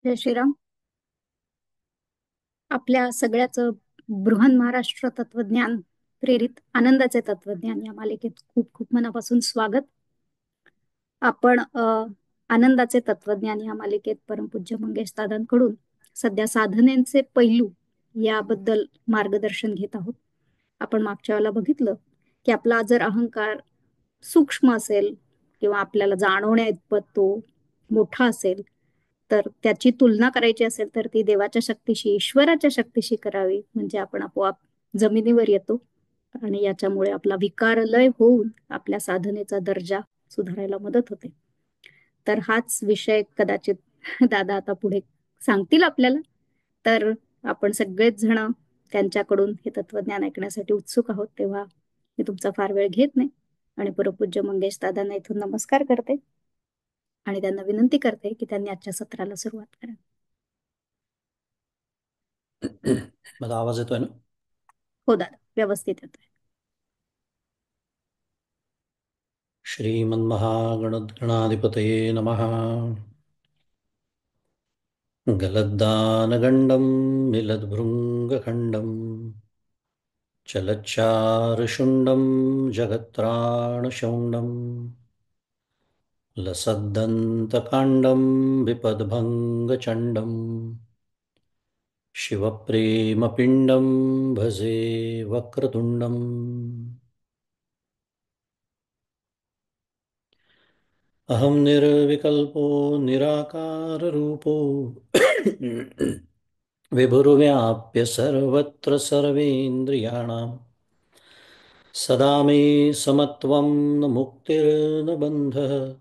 जय श्रीराम. आपल्या सगळ्याचं बृहन महाराष्ट्र तत्वज्ञान प्रेरित आनंदाचे तत्वज्ञान या मालिकेत खूप खूप मनापासून स्वागत. आपण आनंदाचे तत्वज्ञान या मालिकेत परमपूज्य मंगेश दादांकडून सध्या साधनेचे पैलू याबद्दल मार्गदर्शन घेत आहोत. आपण मागच्या वेळेला बघितलं की आपला जर अहंकार सूक्ष्म असेल किंवा आपल्याला जाणवण्या इतपत तो मोठा असेल, तर त्याची तुलना करायची असेल तर ती देवाच्या शक्तीशी, ईश्वराच्या शक्तीशी करावी. म्हणजे आपण आपोआप जमिनीवर येतो आणि याच्यामुळे आपला विकारलय होऊन आपल्या साधनेचा दर्जा सुधारायला मदत होते. तर हाच विषय कदाचित दादा आता पुढे सांगतील आपल्याला. तर आपण सगळेच जण त्यांच्याकडून हे तत्वज्ञान ऐकण्यासाठी उत्सुक आहोत. तेव्हा मी तुमचा फार वेळ घेत नाही आणि परमपूज्य मंगेश दादांना इथून नमस्कार करते आणि त्यांना विनंती करते की त्यांनी आजच्या सत्राला सुरुवात करा. माझा आवाज येतोय ना? हो दादा, व्यवस्थित येतोय. श्रीमन्महागणगणाधिपतये नमः. गलद्दानगण्डं मिलद्भृङ्गखण्डं चलच्चारुशुण्डं जगत्राणशौण्डं लसद्दन्तकाण्डं विपद्भङ्गचण्डं शिवप्रेमपिण्डं भजे वक्रतुण्डम्. अहं निर्विकल्पो निराकाररूपो विभुर्व्याप्य सर्वत्र सर्वेन्द्रियाणां सदा मे समत्वं न मुक्तिर्न बन्धः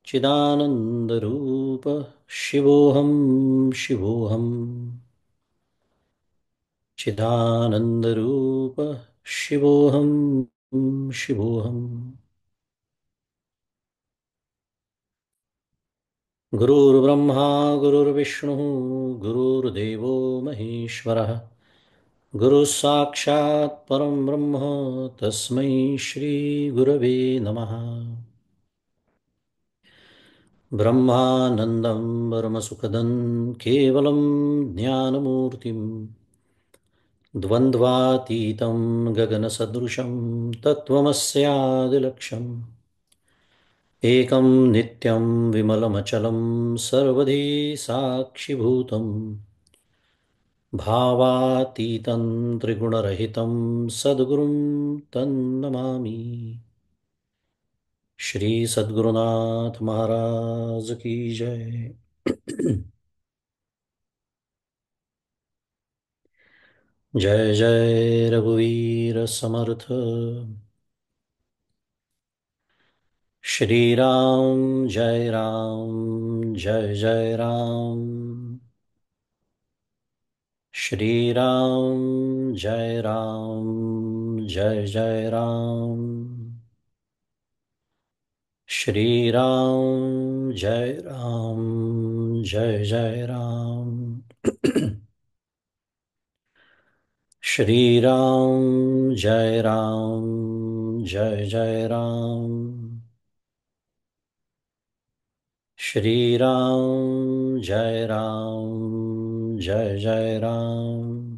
चिदानन्दरूपः शिवोऽहं शिवोऽहम् चिदानन्दरूपः शिवोऽहं शिवोऽहम्. गुरुर्ब्रह्मा गुरुर्विष्णुः गुरुर्देवो महेश्वरः गुरुः साक्षात् परं ब्रह्म तस्मै श्रीगुरवे नमः. ब्रह्मानन्दं परमसुखदं केवलं ज्ञानमूर्तिं द्वन्द्वातीतं गगनसदृशं तत्त्वमस्यादिलक्ष्यम् एकं नित्यं विमलमचलं सर्वधी साक्षिभूतं भावातीतं त्रिगुणरहितं सद्गुरुं तन्नमामि. श्री सद्गुरुनाथ महाराज की जय. जय जय रघुवीर समर्थ. श्री राम जय राम जय जय राम. श्री राम जय राम जय जय राम. श्री राम जय राम जय जय राम. श्री राम जय राम जय जय राम. श्री राम जय राम जय जय राम.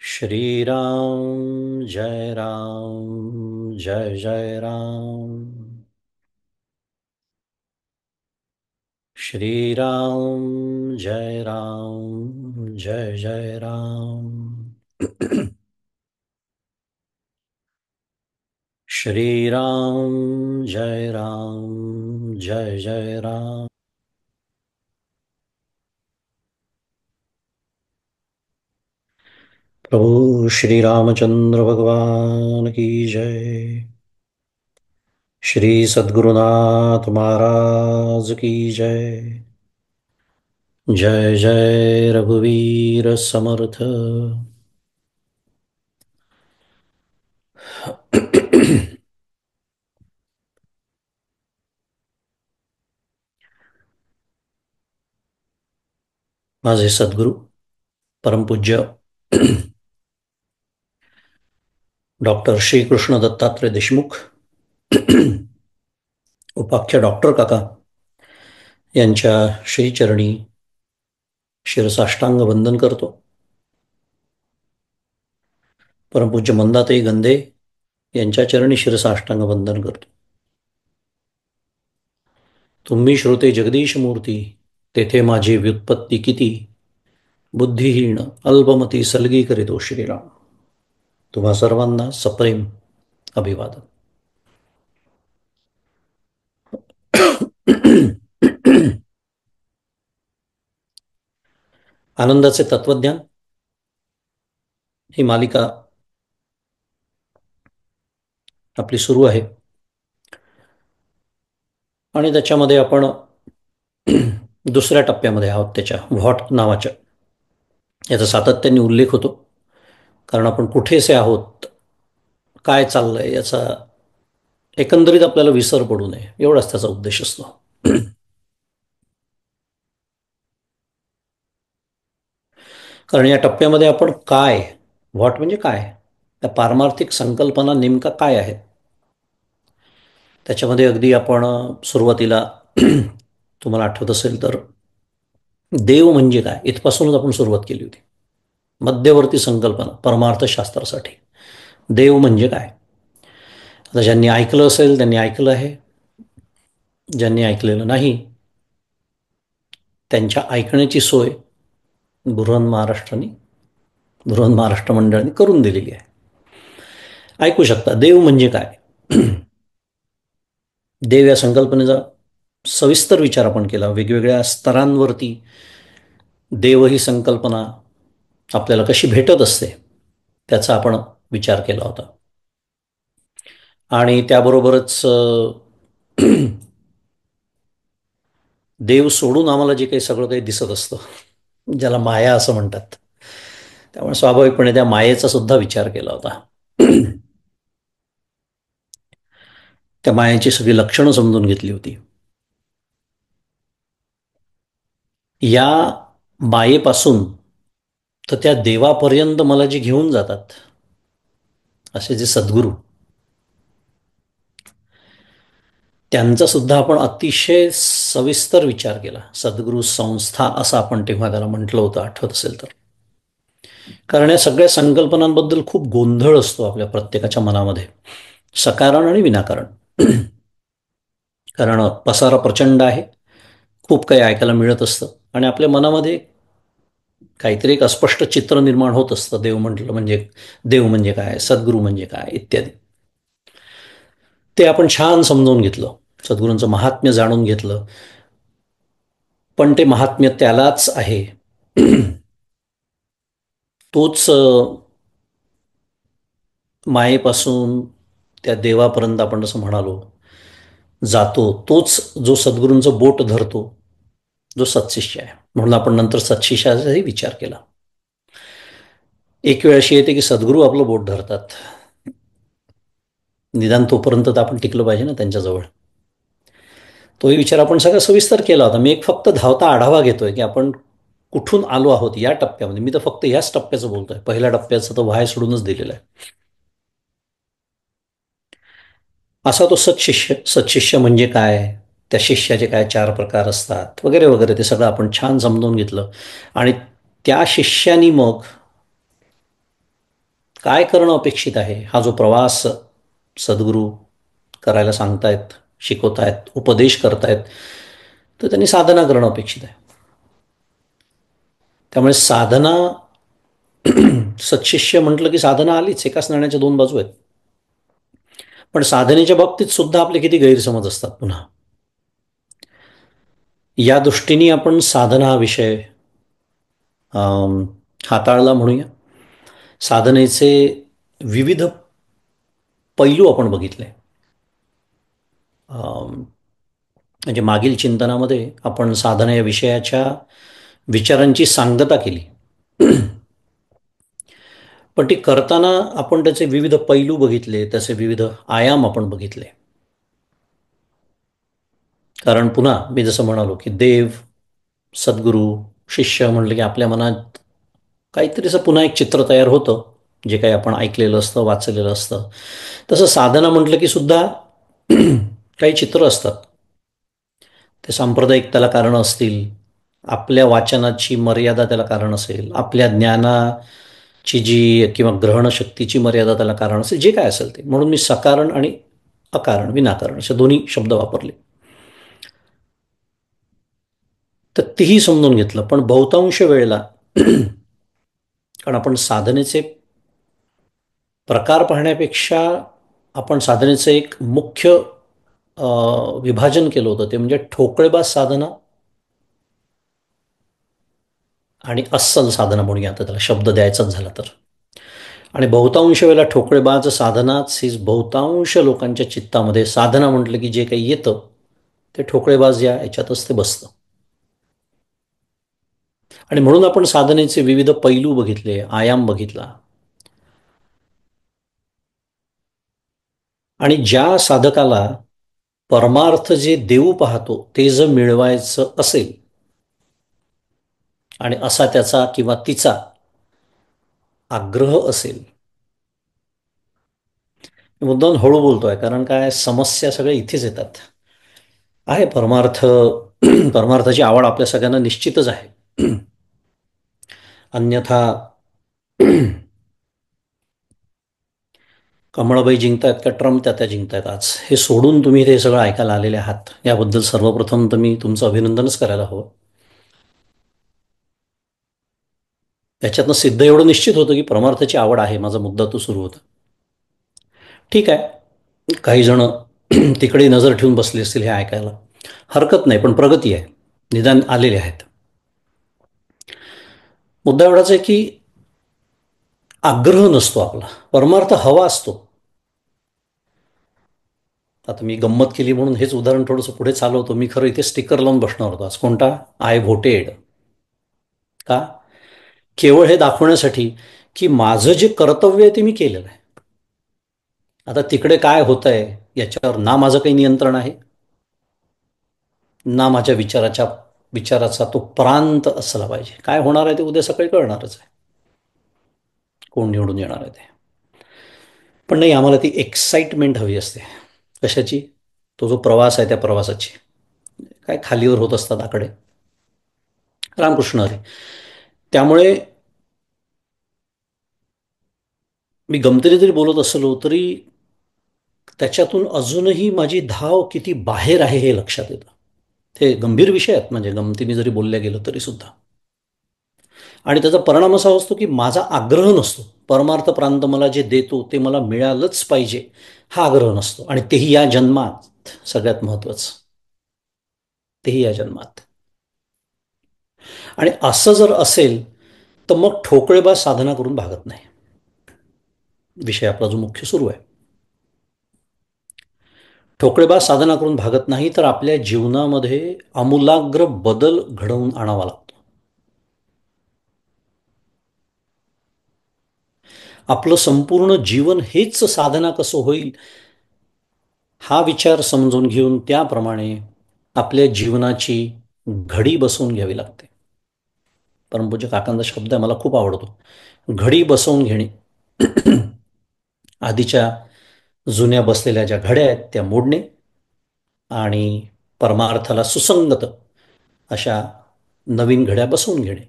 श्री राम जय राम जय जय राम. श्री राम जय राम जय जय राम. श्री राम जय राम जय जय राम. प्रभु श्री रामचंद्र भगवान की जय. श्री सद्गुरुनाथ महाराज की जय. जय जय रघुवीर समर्थ. माझे सद्गुरु परमपूज्य डॉक्टर श्रीकृष्ण दत्तात्रय देशमुख, उपाख्य डॉक्टर काका यांच्या श्रीचरणी शिरसाष्टांग वंदन करतो. परमपूज्य मंदाताई गंधे यांच्या चरणी शिरसाष्टांग वंदन करतो. तुम्ही श्रोते जगदीश मूर्ती, तेथे माझी व्युत्पत्ती किती, बुद्धिहीन अल्पमती सलगी करीतो श्रीराम. तुम्हा सर्वांना सप्रेम अभिवादन. आनंदाचे तत्वज्ञान ही मालिका आपली सुरू आहे आणि त्याच्यामध्ये आपण दुसऱ्या टप्प्यामध्ये आहोत. त्याच्या व्हॉट नावाच्या याचा सातत्याने उल्लेख होतो, कारण आपण कुठेसे आहोत, काय चाललंय याचा एकंदरीत आपल्याला विसर पडू नये, एवढाच त्याचा उद्देश असतो. कारण या टप्प्यामध्ये आपण काय, व्हॉट म्हणजे काय, त्या पारमार्थिक संकल्पना नेमका काय आहेत, त्याच्यामध्ये अगदी आपण सुरुवातीला तुम्हाला आठवत असेल तर देव म्हणजे काय इथपासूनच आपण सुरुवात केली होती. मध्यवर्ती संकल्पना परमार्थशास्त्रासाठी देव म्हणजे काय. आता ज्यांनी ऐकलं असेल त्यांनी ऐकलं आहे, ज्यांनी ऐकलेलं नाही त्यांच्या ऐकण्याची सोय बृहन महाराष्ट्र मंडळाने करून दिलेली आहे. ऐकू शकता. देव म्हणजे काय. देव या संकल्पनेचा सविस्तर विचार आपण केला. वेगवेगळ्या स्तरांवरती देव ही संकल्पना आपल्याला कशी भेटत असते त्याचा आपण विचार केला होता. आणि त्याबरोबरच देव सोडून आम्हाला जे काही सगळं काही दिसत असतं, ज्याला माया असं म्हणतात, त्यामुळे स्वाभाविकपणे त्या मायेचा सुद्धा विचार केला होता. त्या मायेची सगळी लक्षणं समजून घेतली होती. या मायेपासून तर त्या देवापर्यंत मला जे घेऊन जातात असे जे सद्गुरू, त्यांचा सुद्धा आपण अतिशय सविस्तर विचार केला. सद्गुरू संस्था असं आपण तेव्हा त्याला म्हटलं होतं, आठवत असेल तर. कारण या सगळ्या संकल्पनांबद्दल खूप गोंधळ असतो आपल्या प्रत्येकाच्या मनामध्ये, सकारण आणि विनाकारण. कारण पसारा प्रचंड आहे, खूप काही ऐकायला मिळत असतं आणि आपल्या मनामध्ये काहीतरी एक अस्पष्ट चित्र निर्माण होत असतं. देव म्हणजे काय, सद्गुरू म्हणजे काय इत्यादी. ते आपण छान समजावून घेतलं, सद्गुरूंचं महात्म्य जाणून घेतलं. पण ते महात्म्य त्यालाच आहे, तोच मायेपासून त्या देवापर्यंत आपण जसं म्हणालो जातो, तोच जो सद्गुरूंचं बोट धरतो, जो सत्शिष्य आहे. म्हणून आपण नंतर सत्शिष्याचाही विचार केला. एक वेळ अशी येते की सद्गुरू आपलं बोट धरतात, निदान तोपर्यंत तर आपण टिकलं पाहिजे ना त्यांच्याजवळ. तोही विचार आपण सगळं सविस्तर केला होता. मी एक फक्त धावता आढावा घेतोय की आपण कुठून आलो आहोत या टप्प्यामध्ये. मी तर फक्त ह्याच टप्प्याचं बोलतोय, पहिल्या टप्प्याचं तर व्हाय सोडूनच दिलेलं आहे. असा तो सत्शिष्य म्हणजे काय, त्या शिष्याचे काय 4 प्रकार असतात वगैरे वगैरे, ते सगळं आपण छान समजून घेतलं. आणि त्या शिष्यानी मग काय करणं अपेक्षित आहे, हा जो प्रवास सद्गुरू करायला सांगतायत, शिकवतायत, उपदेश करतायत, तर त्यांनी साधना करणं अपेक्षित आहे. त्यामुळे साधना, सत्शिष्य म्हटलं की साधना आलीच. एकाच नाण्याच्या 2 बाजू आहेत. पण साधनेच्या बाबतीत सुद्धा आपले किती गैरसमज असतात. पुन्हा या दृष्टीने आपण साधना हा विषय हाताळला म्हणूया. साधनेचे विविध पैलू आपण बघितले. म्हणजे मागील चिंतनामध्ये आपण साधना या विषयाच्या विचारांची सांगता केली, पण ती करताना आपण त्याचे विविध पैलू बघितले, त्याचे विविध आयाम आपण बघितले. कारण पुन्हा मी जसं म्हणालो की देव, सद्गुरू, शिष्य म्हटलं की आपल्या मनात काहीतरी असं पुन्हा एक चित्र तयार होतं, जे काही आपण ऐकलेलं असतं, वाचलेलं असतं. तसं साधना म्हटलं की सुद्धा काही चित्र असतात. ते सांप्रदायिक त्याला कारणं असतील, आपल्या वाचनाची मर्यादा त्याला कारण असेल, आपल्या ज्ञानाची जी किंवा ग्रहणशक्तीची मर्यादा त्याला कारण असेल, जे काय असेल ते. म्हणून मी सकारण आणि अकारण, विनाकारण असे दोन्ही शब्द वापरले. तर तेही समजून घेतलं. पण बहुतांश वेळेला कारण आपण साधनेचे प्रकार पाहण्यापेक्षा आपण साधनेचं एक मुख्य विभाजन केलं होतं, ते म्हणजे ठोकळेबाज साधना आणि अस्सल साधना म्हणूया, आता त्याला शब्द द्यायचाच झाला तर. आणि बहुतांश वेळेला ठोकळेबाज साधनाच ही बहुतांश लोकांच्या चित्तामध्ये साधना म्हटलं की जे काही येतं ते ठोकळेबाज या याच्यातच ते बसतं. आणि म्हणून आपण साधनेचे विविध पैलू बघितले, आयाम बघितला. आणि ज्या साधकाला परमार्थ जे देऊ पाहतो ते जर मिळवायचं असेल आणि असा त्याचा किंवा तिचा आग्रह असेल, मुद्दाम हळू बोलतोय कारण काय, समस्या सगळ्या इथेच येतात. आहे परमार्थ, परमार्थाची आवड आपल्या सगळ्यांना निश्चितच आहे. अन्यथा कमळाबाई जिंकतायत का ट्रम्प त्या जिंकतायत आज, हे सोडून तुम्ही ते सगळं ऐकायला आलेले आहात, याबद्दल सर्वप्रथम तर मी तुमचं अभिनंदनच करायला हवं. त्याच्यातनं सिद्ध एवढं निश्चित होतं की परमार्थाची आवड आहे. माझा मुद्दा तो सुरू होता. ठीक आहे, काही जण तिकडे नजर ठेवून बसले असतील हे ऐकायला, हरकत नाही, पण प्रगती आहे, निदान आलेले आहेत. मुद्दा एवढाच आहे की आग्रह नसतो आपला, परमार्थ हवा असतो. आता मी गंमत केली म्हणून हेच उदाहरण थोडंसं पुढे चालवतो. मी खरं इथे स्टिकर लावून बसणार होतो आज. कोणता? आय व्होटेड. का? केवळ हे दाखवण्यासाठी की माझं जे कर्तव्य आहे ते मी केलेलं आहे. आता तिकडे काय होतंय याच्यावर ना माझं काही नियंत्रण आहे, ना माझ्या विचाराचा तो प्रांत असला पाहिजे. काय होणार आहे ते उद्या सकाळी कळणारच आहे, कोण निवडून येणार आहे ते. पण नाही, आम्हाला ती एक्साइटमेंट हवी असते. कशाची? तो जो प्रवास आहे त्या प्रवासाची. काय खालीवर होत असतात आकडे, रामकृष्ण हरी. त्यामुळे मी गमतीने जरी बोलत असलो तरी त्याच्यातून अजूनही माझी धाव किती बाहेर आहे हे लक्षात येतं. ते गंभीर विषय आहेत, म्हणजे गमतीने जरी बोलल्या गेलं तरी सुद्धा. आणि त्याचा परिणाम असा असतो की माझा आग्रह नसतो, परमार्थ प्रांत मला जे देतो ते मला मिळालंच पाहिजे हा आग्रह नसतो. आणि तेही या जन्मात, सगळ्यात महत्वाचं, तेही या जन्मात. आणि असं जर असेल तर मग ठोकळेबाज साधना करून भागत नाही. विषय आपला जो मुख्य सुरू आहे, ठोकळेबाज साधना करून भागत नाही तर आपल्या जीवनामध्ये आमूलाग्र बदल घडवून आणावा लागतो. आपलं संपूर्ण जीवन हेच साधना कसं होईल हा विचार समजून घेऊन त्याप्रमाणे आपल्या जीवनाची घडी बसवून घ्यावी लागते. परमपूज्य काकांचा शब्द आहे, मला खूप आवडतो, घडी बसवून घेणे. आधीच्या जुन्या बसलेल्या ज्या घड्या आहेत त्या मोडणे आणि परमार्थाला सुसंगत अशा नवीन घड्या बसवून घेणे.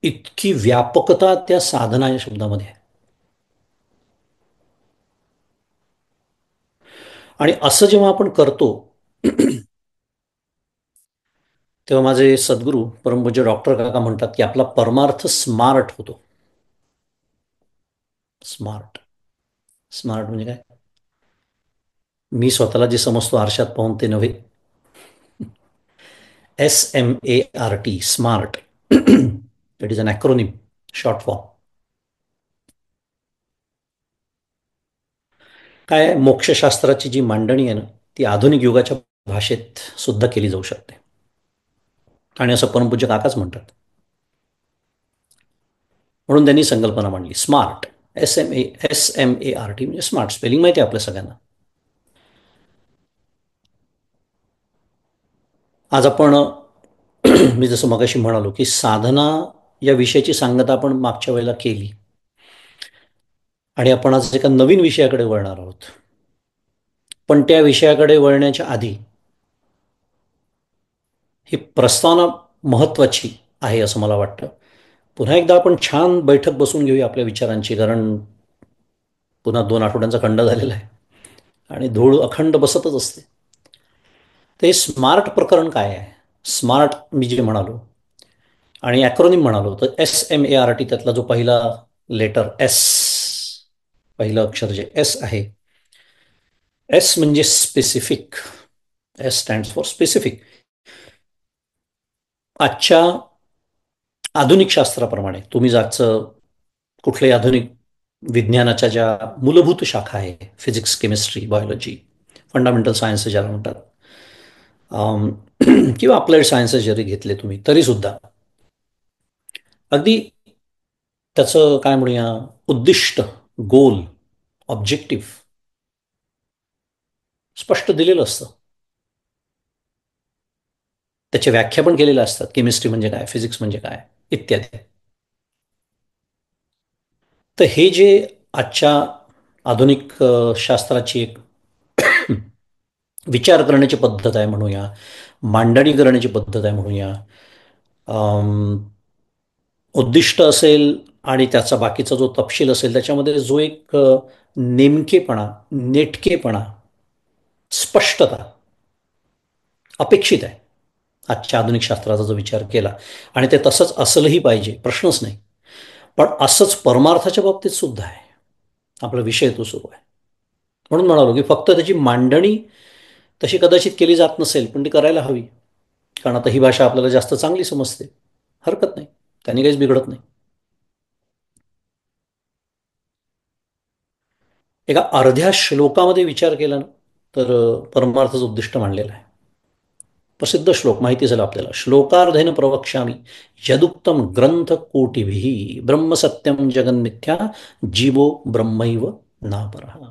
इतकी व्यापकता त्या साधना या शब्दामध्ये आहे. आणि असं जेव्हा आपण करतो तेव्हा माझे सद्गुरू परमपूज्य डॉक्टर काका म्हणतात की आपला परमार्थ स्मार्ट होतो. स्मार्ट, स्मार्ट म्हणजे काय? मी स्वतःला जे समजतो आरशात पाहून ते नव्हे. SMART, smart. It is an acronym, short form. काय, मोक्षशास्त्राची जी मांडणी आहे ना ती आधुनिक युगाच्या भाषेत सुद्धा केली जाऊ शकते. आणि असं परमपूज्य काकाच म्हणतात. म्हणून त्यांनी संकल्पना मांडली स्मार्ट. SMART म्हणजे स्मार्ट. स्पेलिंग माहिती आहे आपल्या सगळ्यांना. आज आपण मी जसं मगाशी म्हणालो की साधना या विषयाची सांगता आपण मागच्या वेळेला केली आणि आपण आज एका नवीन विषयाकडे वळणार आहोत. पण त्या विषयाकडे वळण्याच्या आधी ही प्रस्तावना महत्त्वाची आहे असं मला वाटतं. पुन्हा एकदा आपण छान बैठक बसून घेऊया आपल्या विचारांची, कारण पुन्हा 2 आठवड्यांचा खंड झालेला आहे आणि धूळ अखंड बसतच असते. ते स्मार्ट प्रकरण काय आहे? स्मार्ट मी जे म्हणालो आणि ॲक्रोनिम म्हणालो, तर SMART, त्यातला जो पहिला लेटर एस, पहिलं अक्षर जे एस आहे, एस म्हणजे specific. S stands for specific. आजच्या आधुनिक शास्त्राप्रमाणे तुम्ही जागचं कुठल्याही आधुनिक विज्ञानाच्या ज्या मूलभूत शाखा आहे, physics, chemistry, biology, fundamental science ज्याला म्हणतात, अम, किंवा अप्लाइड सायन्सेस जरी घेतले तुम्ही, तरी सुद्धा अगदी त्याचं काय म्हणूया, उद्दिष्ट, गोल, ऑब्जेक्टिव्ह स्पष्ट दिलेलं असतं. त्याच्या व्याख्या पण केलेल्या असतात. केमिस्ट्री म्हणजे काय, फिजिक्स म्हणजे काय, इत्यादी. तर हे जे आजच्या आधुनिक शास्त्राची एक विचार करण्याची पद्धत आहे म्हणूया, मांडणी करण्याची पद्धत आहे म्हणूया, अम, उद्दिष्ट असेल आणि त्याचा बाकीचा जो तपशील असेल, त्याच्यामध्ये जो एक नेमकेपणा, नेटकेपणा, स्पष्टता अपेक्षित आहे आजच्या आधुनिक शास्त्राचा जो विचार केला, आणि ते तसंच असलंही पाहिजे, प्रश्नच नाही. पण असंच परमार्थाच्या बाबतीत सुद्धा आहे. आपला विषय तो सुरू आहे म्हणून म्हणालो की फक्त त्याची मांडणी तशी कदाचित केली जात नसेल, पण ती करायला हवी. कारण आता ही भाषा आपल्याला जास्त चांगली समजते, हरकत नाही, त्यांनी काहीच बिघडत नाही. एका अर्ध्या श्लोकामध्ये विचार केला ना, तर परमार्थाचं उद्दिष्ट मांडलेलं आहे. प्रसिद्ध श्लोक माहिती झाला आपल्याला, श्लोकार्धेन प्रवक्ष्यामी यदुक्तम ग्रंथ कोटिभिः ब्रह्मसत्यम जगन्मिथ्या जीवो ब्रह्मैव नापरः.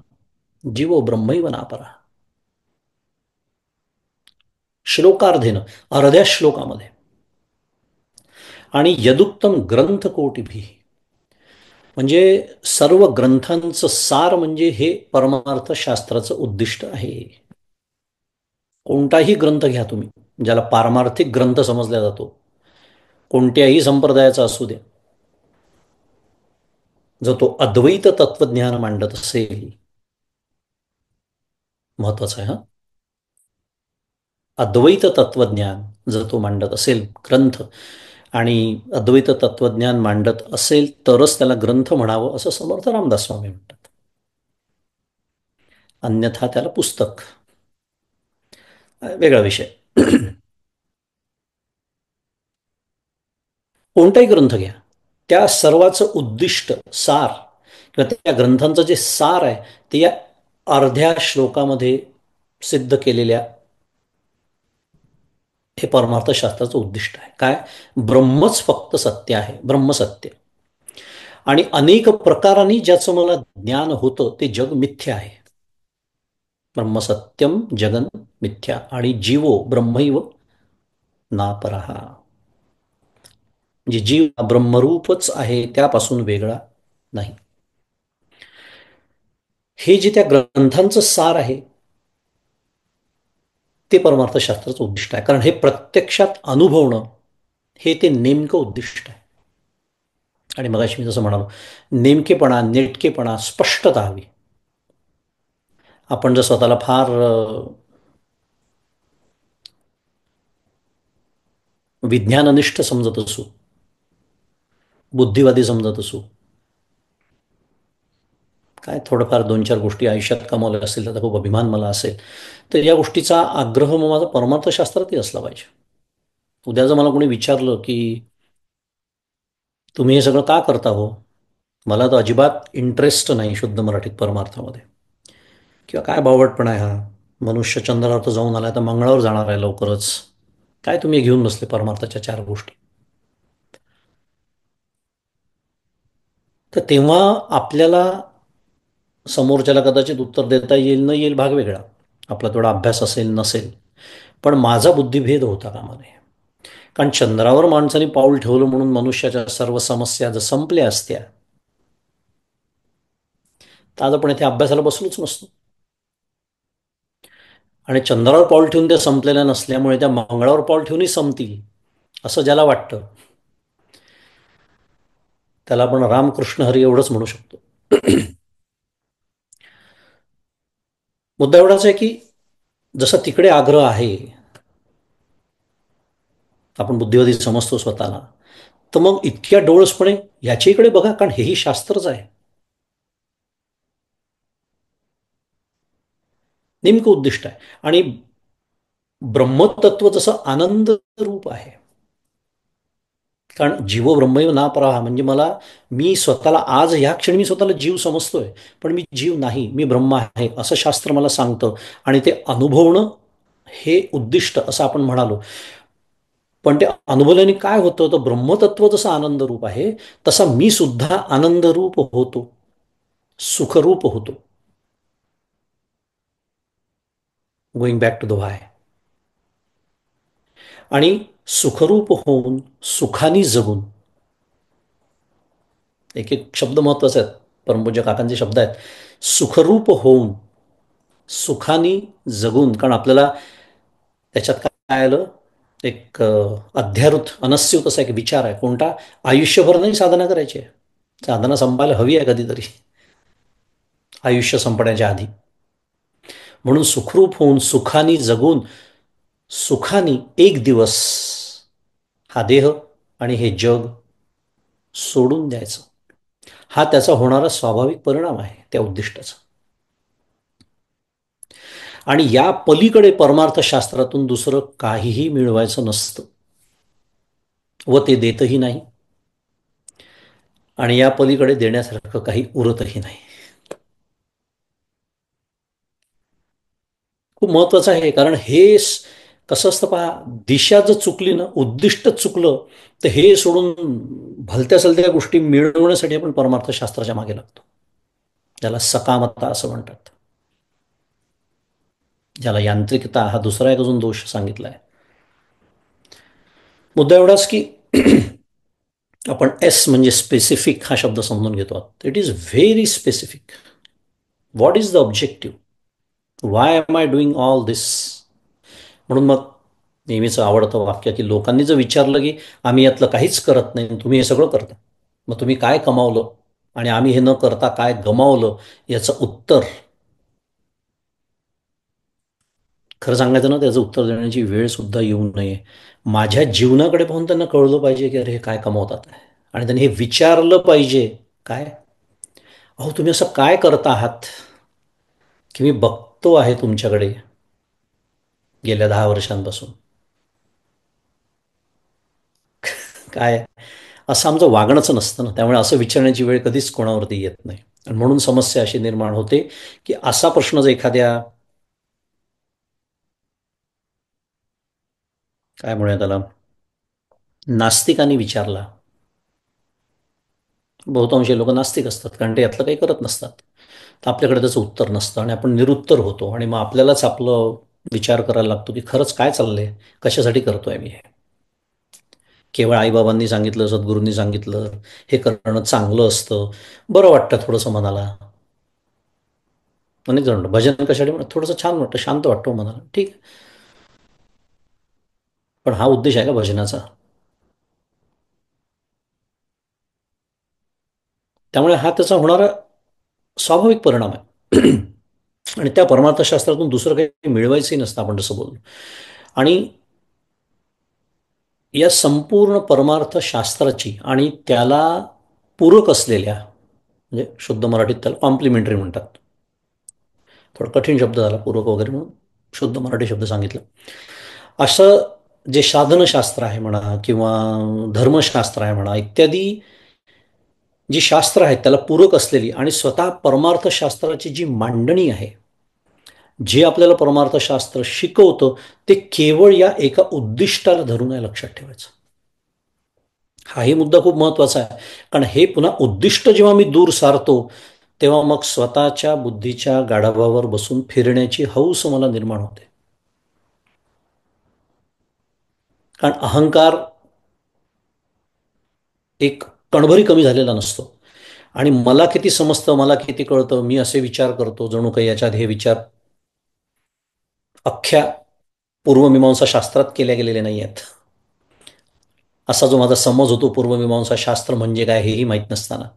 जीवो ब्रह्मैव नापरः. श्लोकार्धेन, अर्ध्या श्लोकामध्ये. आणि यदुक्तम ग्रंथ कोटिभिः म्हणजे सर्व ग्रंथांचं सार, म्हणजे हे परमार्थ शास्त्राचं उद्दिष्ट आहे. कोणताही ग्रंथ घ्या तुम्ही, ज्याला पारमार्थिक ग्रंथ समजला जातो, कोणत्याही संप्रदायाचा असू द्या, जर तो अद्वैत तत्वज्ञान मांडत असेल, महत्वाचं आहे हा, अद्वैत तत्वज्ञान जर तो मांडत असेल ग्रंथ, आणि अद्वैत तत्वज्ञान मांडत असेल तरच त्याला ग्रंथ म्हणावं असं समर्थ रामदास स्वामी म्हणतात. अन्यथा त्याला पुस्तक. वेगळा विषय. कोणताही ग्रंथ घ्या, त्या सर्वाचं उद्दिष्ट, सार, किंवा त्या ग्रंथांचं जे सार आहे, ते या अर्ध्या श्लोकामध्ये सिद्ध केलेल्या हे परमार्थशास्त्राचं उद्दिष्ट आहे. काय? ब्रह्मच फक्त सत्य आहे, ब्रह्मसत्य. आणि अनेक प्रकारांनी ज्याचं मला ज्ञान होतं ते जग मिथ्या आहे. ब्रह्मसत्यम जगन मिथ्या, आणि जीवो ब्रह्मैव नापरहा. म्हणजे जीव ब्रह्मरूपच आहे, त्यापासून वेगळा नाही. हे जे त्या ग्रंथांचं सार आहे, ते परमार्थशास्त्राचं उद्दिष्ट आहे. कारण हे प्रत्यक्षात अनुभवणं, हे ते नेमकं उद्दिष्ट आहे. आणि मगाशी मी जसं म्हणालो, नेमकेपणा, नेटकेपणा, स्पष्टता हवी. आपण जर स्वतःला फार विज्ञाननिष्ठ समजत असू, बुद्धिवादी समजत असू, काय थोडंफार 2-4 गोष्टी आयुष्यात कमावल्या असतील, त्याचा खूप अभिमान मला असेल, तर या गोष्टीचा आग्रह मग माझा परमार्थशास्त्रातही असला पाहिजे. उद्या जर मला कोणी विचारलं की तुम्ही हे सगळं का करता हो, मला तर अजिबात इंटरेस्ट नाही शुद्ध मराठीत परमार्थामध्ये, किंवा काय बावटपणा आहे हा, मनुष्य चंद्रावर तर जाऊन आलाय, तर मंगळावर जाणार आहे लवकरच, काय तुम्ही घेऊन बसले परमार्थाच्या 4 गोष्टी, तर तेव्हा आपल्याला समोरच्याला कदाचित उत्तर देता येईल न येईल भाग वेगळा, आपला थोडा अभ्यास असेल नसेल, पण माझा बुद्धिभेद होता कामा नये. कारण चंद्रावर माणसाने पाऊल ठेवलं म्हणून मनुष्याच्या सर्व समस्या जर संपल्या असत्या, तर आज आपण इथे अभ्यासाला बसलोच नसतो. आणि चंद्रावर पाऊल ठेवून त्या संपलेल्या नसल्यामुळे त्या मंगळावर पाऊल ठेवूनही संपतील असं ज्याला वाटतं, त्याला आपण रामकृष्ण हरी एवढंच म्हणू शकतो. मुद्दा एवढाच आहे की जसं तिकडे आग्रह आहे, आपण बुद्धिवादी समजतो स्वतःला, तर मग इतक्या डोळसपणे याच्याकडे बघा, कारण हेही शास्त्रच आहे. नेमकं उद्दिष्ट आहे. आणि ब्रह्मतत्व जसं आनंद रूप आहे, कारण जीव ब्रह्मैव नापराह, म्हणजे मी स्वतःला आज ह्या क्षणी मी स्वतःला जीव समजतोय, पण मी जीव नाही, मी ब्रह्म आहे असं शास्त्र मला सांगतं. आणि ते अनुभवणं हे उद्दिष्ट असं आपण म्हणालो. पण ते अनुभवल्याने काय होतं, तर ब्रह्मतत्व जसं आनंद रूप आहे, तसा मी सुद्धा आनंद रूप होतो, सुखरूप होतो. गोईंग बॅक टू द व्हाय. आणि सुखरूप होऊन सुखानी जगून, एक एक शब्द महत्वाचे आहेत, परमपूज्य काकांचे शब्द आहेत, सुखरूप होऊन सुखानी जगून. कारण आपल्याला त्याच्यात काय आलं, एक अध्यारूत अनस्यूत असा एक विचार आहे. कोणता? आयुष्यभर नाही साधना करायची आहे, साधना संपायला हवी आहे कधीतरी, आयुष्य संपण्याच्या आधी. म्हणून सुखरूप होऊन सुखानी जगून सुखानी एक दिवस हा देह आणि हे जग सोडून द्यायचं, हा त्याचा होणारा स्वाभाविक परिणाम आहे त्या उद्दिष्टाचा. आणि या पलीकडे परमार्थशास्त्रातून दुसरं काहीही मिळवायचं नसतं, व ते देतही नाही, आणि या पलीकडे देण्यासारखं काही उरतही नाही. खूप महत्वाचं आहे, कारण कसं असतं पहा, दिशा जर चुकली ना, उद्दिष्ट चुकलं, तर हे सोडून भलत्या सलत्या गोष्टी मिळवण्यासाठी आपण परमार्थशास्त्राच्या मागे लागतो, ज्याला सकामता असं म्हणतात, ज्याला यांत्रिकता हा दुसरा एक अजून दोष सांगितला आहे. मुद्दा एवढाच की आपण एस म्हणजे स्पेसिफिक हा शब्द समजून घेतो. It is very specific. What is the objective? Why am I doing all this? म्हणून मग नेहमीचं आवडतं वाक्य की लोकांनी जर विचारलं की आम्ही यातलं काहीच करत नाही, तुम्ही हे सगळं करता, मग तुम्ही काय कमावलं आणि आम्ही हे न करता काय गमावलं, याचं उत्तर, खरं सांगायचं ना, त्याचं उत्तर देण्याची वेळ सुद्धा येऊ नये. माझ्या जीवनाकडे पाहून त्यांना कळलं पाहिजे की अरे हे काय कमावतात आहे, आणि त्यांनी हे विचारलं पाहिजे, काय अहो तुम्ही असं काय करता आहात की मी बघतो आहे तुमच्याकडे गेल्या 10 वर्षांपासून, काय असं आमचं वागणंच नसतं ना. त्यामुळे असं विचारण्याची वेळ कधीच कोणावरती येत नाही. आणि म्हणून समस्या अशी निर्माण होते की असा प्रश्न जर एखाद्या, काय म्हणूया त्याला, नास्तिकाने विचारला, बहुतांशी लोक नास्तिक असतात कारण ते यातलं काही करत नसतात, तर आपल्याकडे त्याचं उत्तर नसतं आणि आपण निरुत्तर होतो. आणि मग आपल्यालाच आपलं विचार करायला लागतो की खरंच काय चाललंय, कशासाठी करतोय मी हे. केवळ आईबाबांनी सांगितलं, सद्गुरूंनी सांगितलं, हे करणं चांगलं असतं, बरं वाटतं थोडंसं मनाला. अनेक जण म्हणतात, भजन कशासाठी म्हणतात, थोडंसं छान वाटतं, शांत वाटतं मनाला, ठीक आहे. पण हा उद्देश आहे का भजनाचा? त्यामुळे हा त्याचा होणारा स्वाभाविक परिणाम आहे. आणि त्या परमार्थशास्त्रातून दुसरं काही मिळवायचंही नसतं, आपण जसं बोललो. आणि या संपूर्ण परमार्थशास्त्राची आणि त्याला पूरक असलेल्या, म्हणजे शुद्ध मराठीत त्याला कॉम्प्लिमेंटरी म्हणतात, थोडा कठीण शब्द झाला पूरक वगैरे, म्हणून शुद्ध मराठी शब्द सांगितलं. असं जे साधनशास्त्र आहे म्हणा किंवा धर्मशास्त्र आहे म्हणा, इत्यादी जी शास्त्र आहेत त्याला पूरक असलेली आणि स्वतः परमार्थशास्त्राची जी मांडणी आहे, जे आपल्याला परमार्थशास्त्र शिकवतं, ते केवळ या एका उद्दिष्टाला धरून आहे, लक्षात ठेवायचं. हाही मुद्दा खूप महत्वाचा आहे, कारण हे पुन्हा उद्दिष्ट जेव्हा मी दूर सारतो, तेव्हा मग स्वतःच्या बुद्धीच्या गाढवावर बसून फिरण्याची हौस मला निर्माण होते. कारण अहंकार एक कणभरी कमी झालेला नसतो. आणि मला किती समजतं, मला किती कळतं, मी असे विचार करतो जणू काही याच्यात हे विचार अख्ख्या पूर्वमीमांसा शास्त्रात केल्या गेलेल्या नाही आहेत. असा जो माझा समज होतो पूर्वमीमांसा शास्त्र म्हणजे काय हेही माहीत नसताना,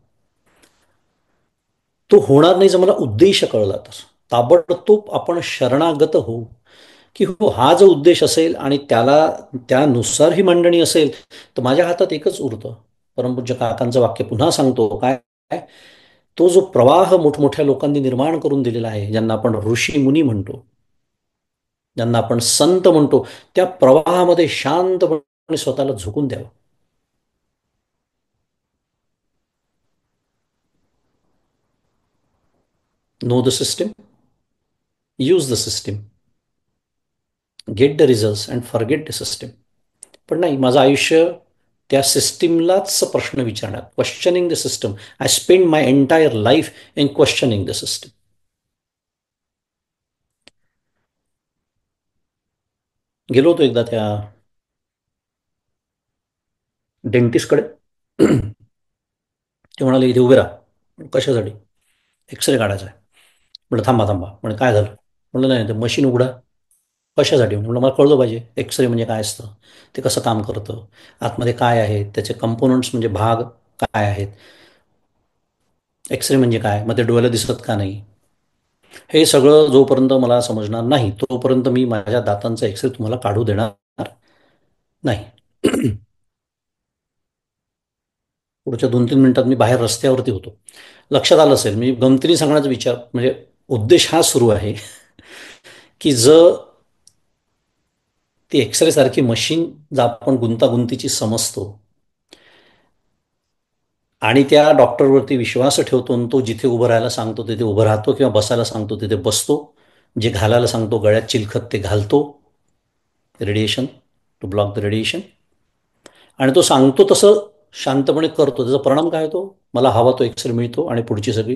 तो होणार नाही जर मला उद्देश कळला तर. ताबडतोब आपण शरणागत होऊ की हो, हा जो उद्देश असेल आणि त्यानुसार ही मांडणी असेल, तर माझ्या हातात एकच उरतं. परमपूज्य काकांचं वाक्य पुन्हा सांगतो काय, तो जो प्रवाह मोठमोठ्या लोकांनी निर्माण करून दिलेला आहे, ज्यांना आपण ऋषी मुनी म्हणतो, ज्यांना आपण संत म्हणतो, त्या प्रवाहामध्ये शांतपणे स्वतःला झुकून द्यावं. Know the system, use the system, get the result and forget the system. पण नाही, माझं आयुष्य त्या सिस्टीमलाच प्रश्न विचारण्यात, questioning the system. I spend my entire life in questioning the system. गेलो होतो एकदा त्या डेंटिस्टकडे. ते म्हणाले इथे उभे राहा. कशासाठी? एक्सरे काढायचा आहे. म्हटलं थांबा थांबा. म्हणजे काय झालं? म्हटलं नाही, ते मशीन उघडा. कशासाठी? म्हटलं मला कळलं पाहिजे एक्सरे म्हणजे काय असतं, ते कसं काम करतं, आतमध्ये काय आहे, त्याचे कंपोनंट्स म्हणजे भाग काय आहेत, एक्सरे म्हणजे काय, मग ते डोळ्याला दिसत का नाही, हे सगळं जोपर्यंत मला समजणार नाही तोपर्यंत मी माझ्या दातांचा एक्सरे तुम्हाला काढू देणार नाही. पुढच्या 2-3 मिनिटात मी बाहेर रस्त्यावरती होतो. लक्षात आलं असेल, मी गमतीने सांगण्याचा विचार म्हणजे उद्देश हा सुरू आहे की जर ती एक्सरे सारखी मशीन जर आपण गुंतागुंतीची समजतो आणि त्या डॉक्टरवरती विश्वास ठेवतो आणि तो जिथे उभं राहायला सांगतो तिथे उभं राहतो किंवा बसायला सांगतो तिथे बसतो, जे घालायला सांगतो गळ्यात चिलखत ते घालतो, radiation, to block the radiation, आणि तो सांगतो तसं शांतपणे करतो, त्याचा परिणाम काय होतो? मला हवा तो एक्सरे मिळतो आणि पुढची सगळी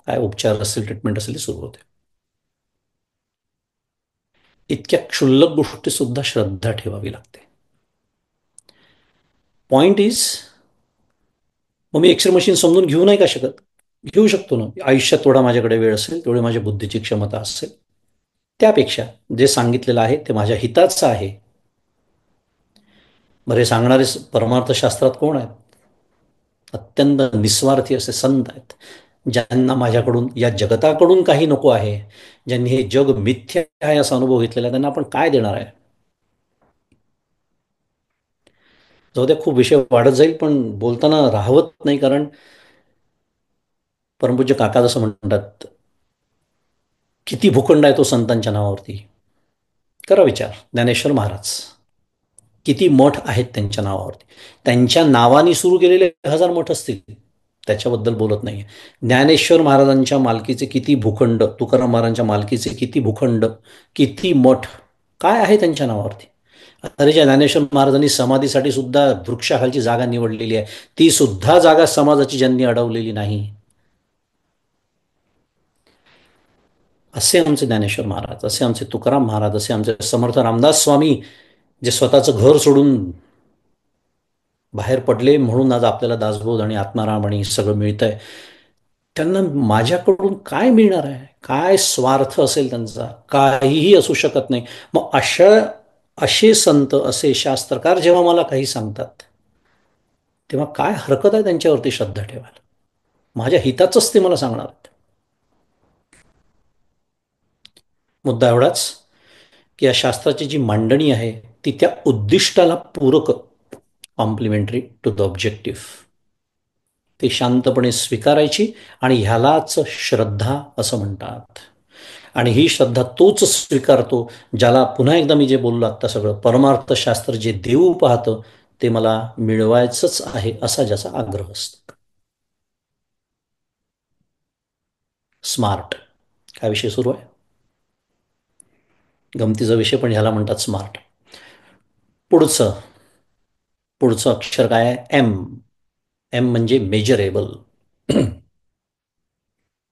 काय उपचार असेल, ट्रीटमेंट असेल ती सुरू होते. इतक्या क्षुल्लक गोष्टीसुद्धा श्रद्धा ठेवावी लागते. पॉइंट इज, मग मी एक्सरे मशीन समजून घेऊ नाही का शकत? घेऊ शकतो ना. आयुष्यात थोडा माझ्याकडे वेळ असेल तेवढी माझ्या बुद्धीची क्षमता असेल. त्यापेक्षा जे सांगितलेलं आहे ते माझ्या हिताचं आहे. बरे सांगणारे परमार्थशास्त्रात कोण आहेत? अत्यंत निस्वार्थी असे संत आहेत, ज्यांना माझ्याकडून, या जगताकडून काही नको आहे, ज्यांनी हे जग मिथ्या आहे असा अनुभव घेतलेला आहे. त्यांना आपण काय देणार आहे? जाऊ द्या, खूप विषय वाढत जाईल पण बोलताना राहवत नाही, कारण परमपूज्य काका जसं म्हणतात, किती भूखंड आहे तो संतांच्या नावावरती. करा विचार. ज्ञानेश्वर महाराज, किती मठ आहेत त्यांच्या नावावरती. त्यांच्या नावाने सुरू केलेले 1000 मठ असतील, त्याच्याबद्दल बोलत नाही. ज्ञानेश्वर महाराजांच्या मालकीचे किती भूखंड, तुकाराम महाराजांच्या मालकीचे किती भूखंड, किती मठ, काय आहे त्यांच्या नावावरती. अरे, ज्या ज्ञानेश्वर महाराजांनी समाधीसाठी सुद्धा वृक्षाखालची जागा निवडलेली आहे, ती सुद्धा जागा समाजाची ज्यांनी अडवलेली नाही, असे आमचे ज्ञानेश्वर महाराज, असे आमचे तुकाराम महाराज, असे आमचे समर्थ रामदास स्वामी, जे स्वतःचं घर सोडून बाहेर पडले म्हणून आज आपल्याला दासबोध आणि आत्माराम आणि सगळं मिळतंय. त्यांना माझ्याकडून काय मिळणार आहे? काय स्वार्थ असेल त्यांचा? काहीही असू शकत नाही. मग असे संत, असे शास्त्रकार जेव्हा मला काही सांगतात, तेव्हा काय हरकत आहे त्यांच्यावरती श्रद्धा ठेवायला? माझ्या हिताचंच ते मला सांगणार आहेत. मुद्दा एवढाच की या शास्त्राची जी मांडणी आहे ती त्या उद्दिष्टाला पूरक, कॉम्प्लिमेंटरी टू द ऑब्जेक्टिव्ह, ती शांतपणे स्वीकारायची. आणि ह्यालाच श्रद्धा असं म्हणतात. आणि ही श्रद्धा तोच स्वीकारतो ज्याला, पुन्हा एकदा मी जे बोललो आत्ता सगळं, परमार्थशास्त्र जे देऊ पाहतं ते मला मिळवायचंच आहे असा ज्याचा आग्रह असतो. स्मार्ट. काय विषय सुरू आहे? गमतीचा विषय, पण ह्याला म्हणतात स्मार्ट. पुढचं पुढचं अक्षर काय आहे? एम. एम म्हणजे मेजरेबल.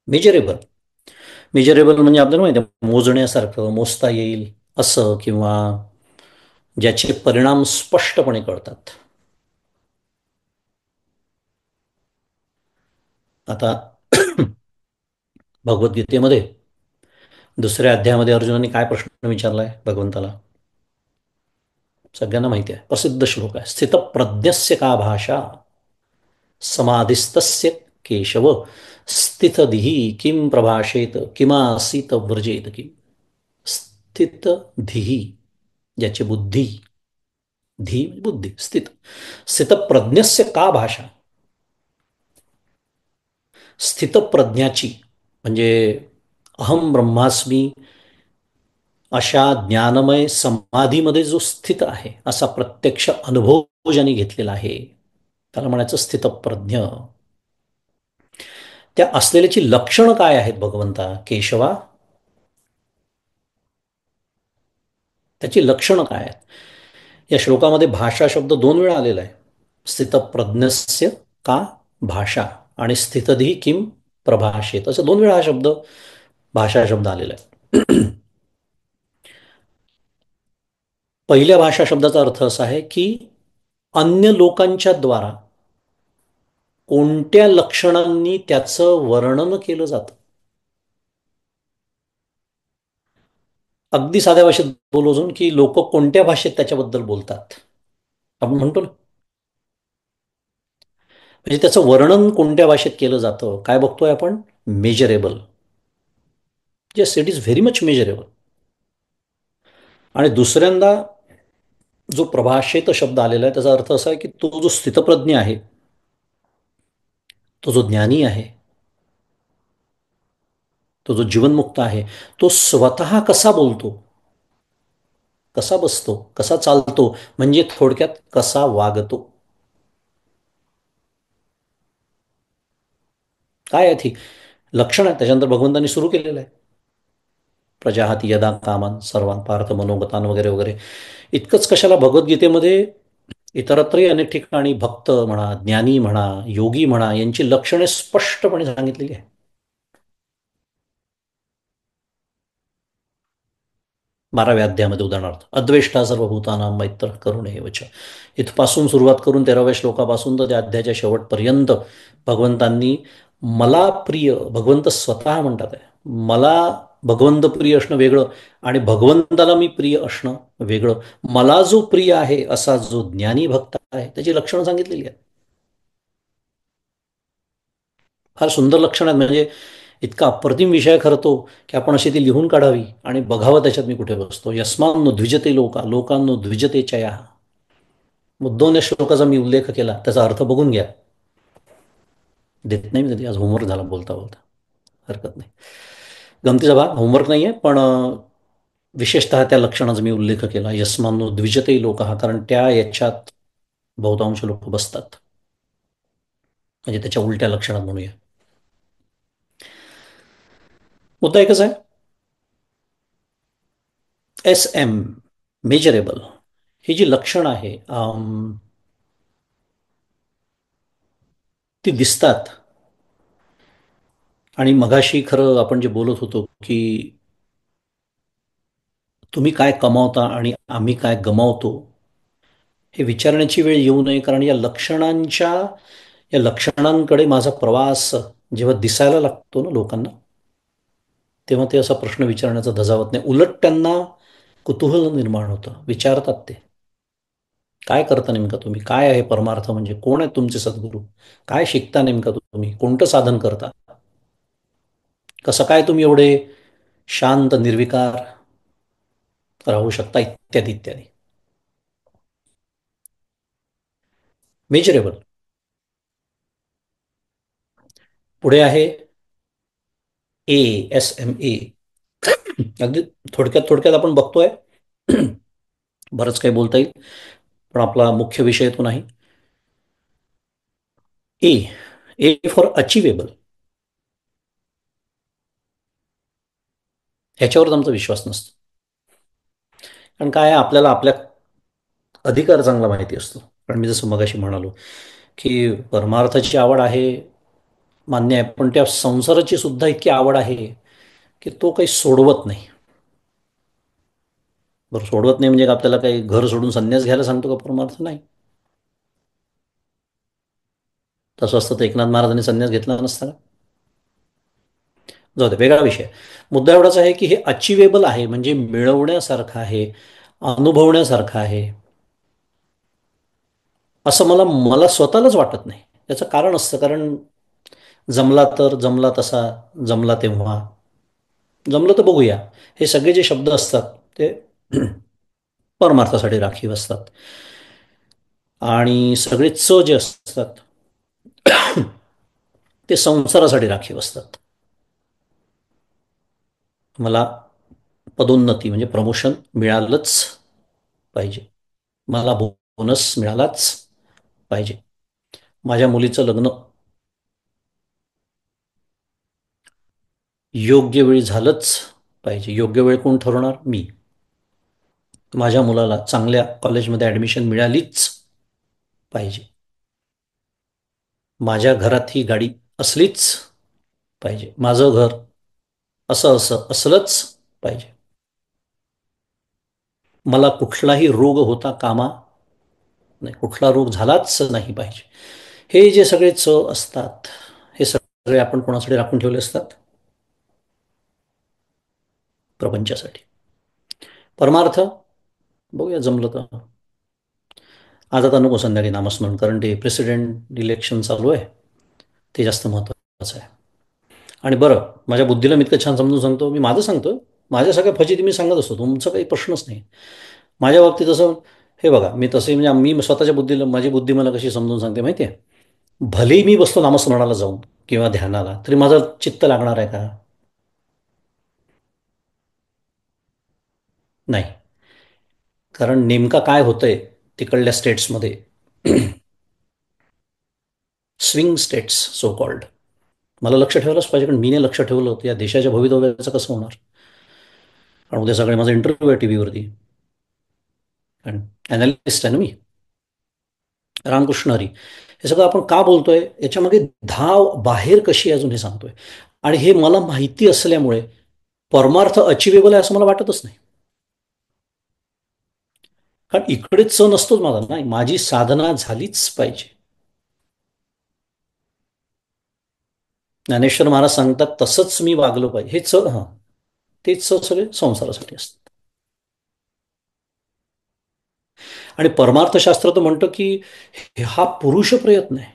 मेजरेबल. मेजरेबल म्हणजे आपल्याला माहिती आहे, मोजण्यासारखं, मोजता येईल असं, किंवा ज्याचे परिणाम स्पष्टपणे कळतात. आता भगवद्गीतेमध्ये दुसऱ्या अध्यायामध्ये अर्जुनाने काय प्रश्न विचारलाय भगवंताला? सगळ्यांना माहिती आहे, प्रसिद्ध श्लोक आहे. स्थितप्रज्ञस्य का भाषा समाधिस्तस्य केशव स्थितधिः किं प्रभाषेत किमासीत व्रजेत किम. स्थितधिः, ज्याची बुद्धी, धी म्हणजे बुद्धी, स्थितप्रज्ञस्य का भाषा, स्थितप्रज्ञाची म्हणजे अहम ब्रह्मास्मी अशा ज्ञानमय समाधीमध्ये जो स्थित आहे, असा प्रत्यक्ष अनुभव ज्याने घेतलेला आहे, त्याला म्हणायचं स्थितप्रज्ञ. त्या असलेल्याची लक्षणं काय आहेत भगवंता केशवा? त्याची लक्षणं काय आहेत? या श्लोकामध्ये भाषा शब्द 2 वेळा आलेला आहे. स्थितप्रज्ञस्य का भाषा आणि स्थितधी किम प्रभाषेत, असं 2 वेळा हा शब्द, भाषा शब्द आलेला आहे. पहिल्या भाषा शब्दाचा अर्थ असा आहे की अन्य लोकांच्या द्वारा कोणत्या लक्षणांनी त्याचं वर्णन केलं जातं. अगदी साध्या भाषेत बोलून की लोक कोणत्या भाषेत त्याच्याबद्दल बोलतात, आपण म्हणतो ना, म्हणजे त्याचं वर्णन कोणत्या भाषेत केलं जातं. काय बघतोय आपण? Measurable. Yes, it is very much measurable. आणि दुसऱ्यांदा जो प्रभाषेत शब्द आलेला आहे त्याचा अर्थ असा आहे की तो जो स्थितप्रज्ञ आहे, तो जो ज्ञानी आहे, तो जो जीवनमुक्त आहे, तो स्वतः कसा बोलतो, कसा बसतो, कसा चालतो, म्हणजे थोडक्यात कसा वागतो. काय आहे ती लक्षण आहे? त्याच्यानंतर भगवंतांनी सुरू केलेलं आहे, प्रजाहाती यदा कामान सर्वान पार्थ मनोगतान वगैरे वगैरे. इतकंच कशाला, भगवद्गीतेमध्ये इतरत्रही अनेक ठिकाणी भक्त म्हणा, ज्ञानी म्हणा, योगी म्हणा, यांची लक्षणे स्पष्टपणे सांगितलेली आहे. 12व्या अध्यायामध्ये उदाहरणार्थ अद्वेष्टा सर्वभूतानां मैत्र करुण एवच, इथपासून सुरुवात करून 13व्या श्लोकापासून तर त्या अध्यायाच्या शेवटपर्यंत भगवंतांनी मला प्रिय, भगवंत स्वतः म्हणतात आहे, मला भगवंत प्रिय असणं वेगळं आणि भगवंताला मी प्रिय असणं वेगळं. मला जो प्रिय आहे असा जो ज्ञानी भक्त आहे त्याची लक्षणं सांगितलेली आहेत. फार सुंदर लक्षण आहेत. म्हणजे इतका अप्रतिम विषय खरं तो, की आपण अशी ती लिहून काढावी आणि बघावं त्याच्यात मी कुठे बसतो. यस्मान्नो द्विजते लोका लोकांनो द्विजते चया. मुद्दोन या श्लोकाचा मी उल्लेख केला, त्याचा अर्थ बघून घ्या. देत नाही मी कधी, आज होमवर्क झाला बोलता बोलता, हरकत नाही. गमतीचा भाग होमवर्क नाही आहे, पण विशेषतः त्या लक्षणाचा मी उल्लेख केला, यस्मान्नो द्विजते लोका, कारण त्या याच्यात बहुतांश लोक बसतात, म्हणजे त्याच्या उलट्या लक्षणात म्हणूया. मुद्दा एकच आहे, SM मेजरेबल ही जी लक्षणं आहे ती दिसतात. आणि मगाशी खरं आपण जे बोलत होतो की तुम्ही काय कमावता आणि आम्ही काय गमावतो, हे विचारण्याची वेळ येऊ नये, कारण या लक्षणांकडे माझा प्रवास जेव्हा दिसायला लागतो ना लोकांना, तेव्हा ते असा प्रश्न विचारण्याचा धजावत नाही. उलट त्यांना कुतूहल निर्माण होतं, विचारतात ते, काय करता नेमका तुम्ही, काय आहे परमार्थ, म्हणजे कोण आहे तुमचे सद्गुरू, काय शिकता नेमका तुम्ही, कोणतं साधन करता, कसं काय तुम्ही एवढे शांत निर्विकार राहू शकता, इत्यादी इत्यादी. मेजरेबल. पुढे आहे ASMA. अगदी थोडक्यात थोडक्यात आपण बघतोय, बरंच काही बोलता येईल पण आपला मुख्य विषय तो नाही. ए ए फॉर अचिवेबल. ह्याच्यावरच आमचा विश्वास नसतो, कारण काय आहे, आपल्याला आपल्या अधिकार चांगला माहिती असतो. कारण मी जसं मगाशी म्हणालो की परमार्थाची आवड आहे, मान्य आहे, पण त्या संसाराची सुद्धा इतकी आवड आहे की तो काही सोडवत नाही. बरं, सोडवत नाही म्हणजे आपल्याला काही घर सोडून संन्यास घ्यायला सांगतो का परमार्थ? नाही. तसं असतं तर एकनाथ महाराजांनी संन्यास घेतला नसता का? जाऊ दे, वेगळा विषय. मुद्दा एवढाच आहे की हे अचिवेबल आहे, म्हणजे मिळवण्यासारखं आहे, अनुभवण्यासारखं आहे, असं मला मला स्वतःलाच वाटत नाही. याचं कारण असतं, कारण जमला तर, जमला तसा, जमला तेव्हा, जमलं तर बघूया, हे सगळे जे शब्द असतात ते परमार्थासाठी राखीव असतात. आणि सगळे जे असतात ते संसारासाठी राखीव असतात. मला पदोन्नती म्हणजे प्रमोशन मिळालंच पाहिजे, मला बोनस मिळालाच पाहिजे, माझ्या मुलीचं लग्न योग्य वेळी झालंच पाहिजे. योग्य वेळ कोण ठरवणार? मी. माझ्या मुलाला चांगल्या कॉलेजमध्ये ॲडमिशन मिळालीच पाहिजे, माझ्या घरात ही गाडी असलीच पाहिजे, माझं घर असं असं असलंच पाहिजे, मला कुठलाही रोग होता कामा नाही, कुठला रोग झालाच नाही पाहिजे. हे जे सगळे असतात, हे सगळे आपण कोणासाठी राखून ठेवले असतात? प्रपंचासाठी. परमार्थ बघूया जमलं तर. आज आता नको संध्याकाळी नामस्मरण, कारण ते प्रेसिडेंट इलेक्शन चालू आहे, ते जास्त महत्त्वाचं आहे. आणि बरं, माझ्या बुद्धीला मी इतकं छान समजून सांगतो, मी माझं सांगतो, माझ्या सगळ्या फजिती मी सांगत असतो, तुमचा काही प्रश्नच नाही माझ्या बाबतीत. असं हे बघा, मी तसं म्हणजे मी स्वतःच्या बुद्धीला, माझी बुद्धी मला कशी समजून सांगते माहिती आहे? भलेही मी बसतो नामस्मरणाला जाऊन किंवा ध्यानाला, तरी माझं चित्त लागणार आहे का? नाही. कारण नेमका काय होतंय तिकडल्या स्टेट्समध्ये, स्विंग स्टेट्स सो कॉल्ड, मला लक्ष ठेवायलाच पाहिजे. कारण मी नाही लक्ष ठेवलं तर या देशाच्या भवितव्याचं कसं होणार? कारण उद्या सगळे माझा इंटरव्ह्यू आहे टी व्हीवरती, कारण अनालिस्ट आहे ना मी. रामकृष्ण हरी. हे सगळं आपण का बोलतोय, याच्यामागे धाव बाहेर कशी आहे अजून हे सांगतोय. आणि हे मला माहिती असल्यामुळे परमार्थ अचिवेबल आहे असं मला वाटतच नाही. कारण इकडेच नसतोच माझा, नाही, माझी साधना झालीच पाहिजे. ज्ञानेश्वर महाराज सांगतात तसंच मी वागलो पाहिजे. हे हां, तेच सगळे संसारासाठी असतात. आणि परमार्थशास्त्र तर म्हणतं की हा पुरुष प्रयत्न आहे.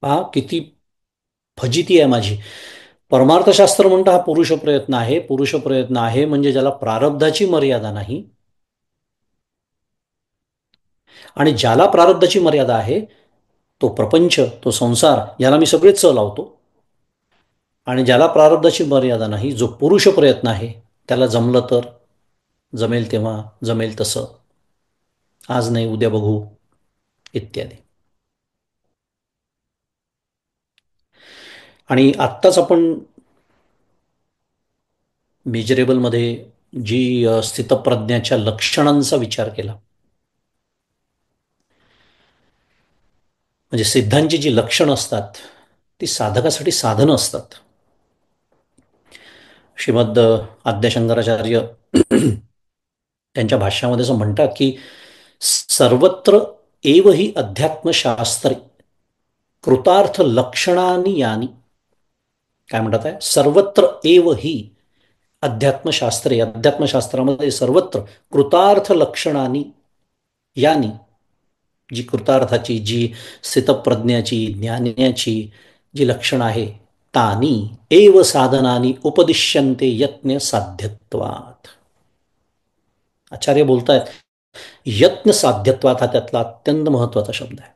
हा किती फजिती आहे माझी. परमार्थशास्त्र म्हणतं हा पुरुष प्रयत्न आहे. पुरुष प्रयत्न आहे म्हणजे ज्याला प्रारब्धाची मर्यादा नाही, आणि ज्याला प्रारब्धाची मर्यादा आहे तो प्रपंच, तो संसार, याला मी सगळेच लावतो. आणि ज्याला प्रारब्धाची मर्यादा नाही, जो पुरुष प्रयत्न आहे, त्याला जमलं तर, जमेल तेव्हा, जमेल तसं, आज नाही उद्या बघू, इत्यादी. आणि आत्ताच आपण मेजरेबलमध्ये जी स्थितप्रज्ञाच्या लक्षणांचा विचार केला, म्हणजे सिद्धांची जी लक्षणं असतात ती साधकासाठी साधनं असतात. श्रीमद आद्यशंकराचार्य त्यांच्या भाष्यामध्ये असं म्हणतात की सर्वत्र एव ही अध्यात्मशास्त्रे कृतार्थ लक्षणानी यानी. काय म्हणतात आहे? सर्वत्र एव ही अध्यात्मशास्त्रे, अध्यात्मशास्त्रामध्ये सर्वत्र कृतार्थ लक्षणानी यानी, जी कृतार्थाची, जी स्थितप्रज्ञाची, ज्ञानाची जी लक्षणं आहे, तानी एव साधनानी उपदिश्यन्ते यत्न साध्यत्वात. आचार्य बोलतायत यत्न साध्यत्वात, हा त्यातला अत्यंत महत्वाचा शब्द आहे.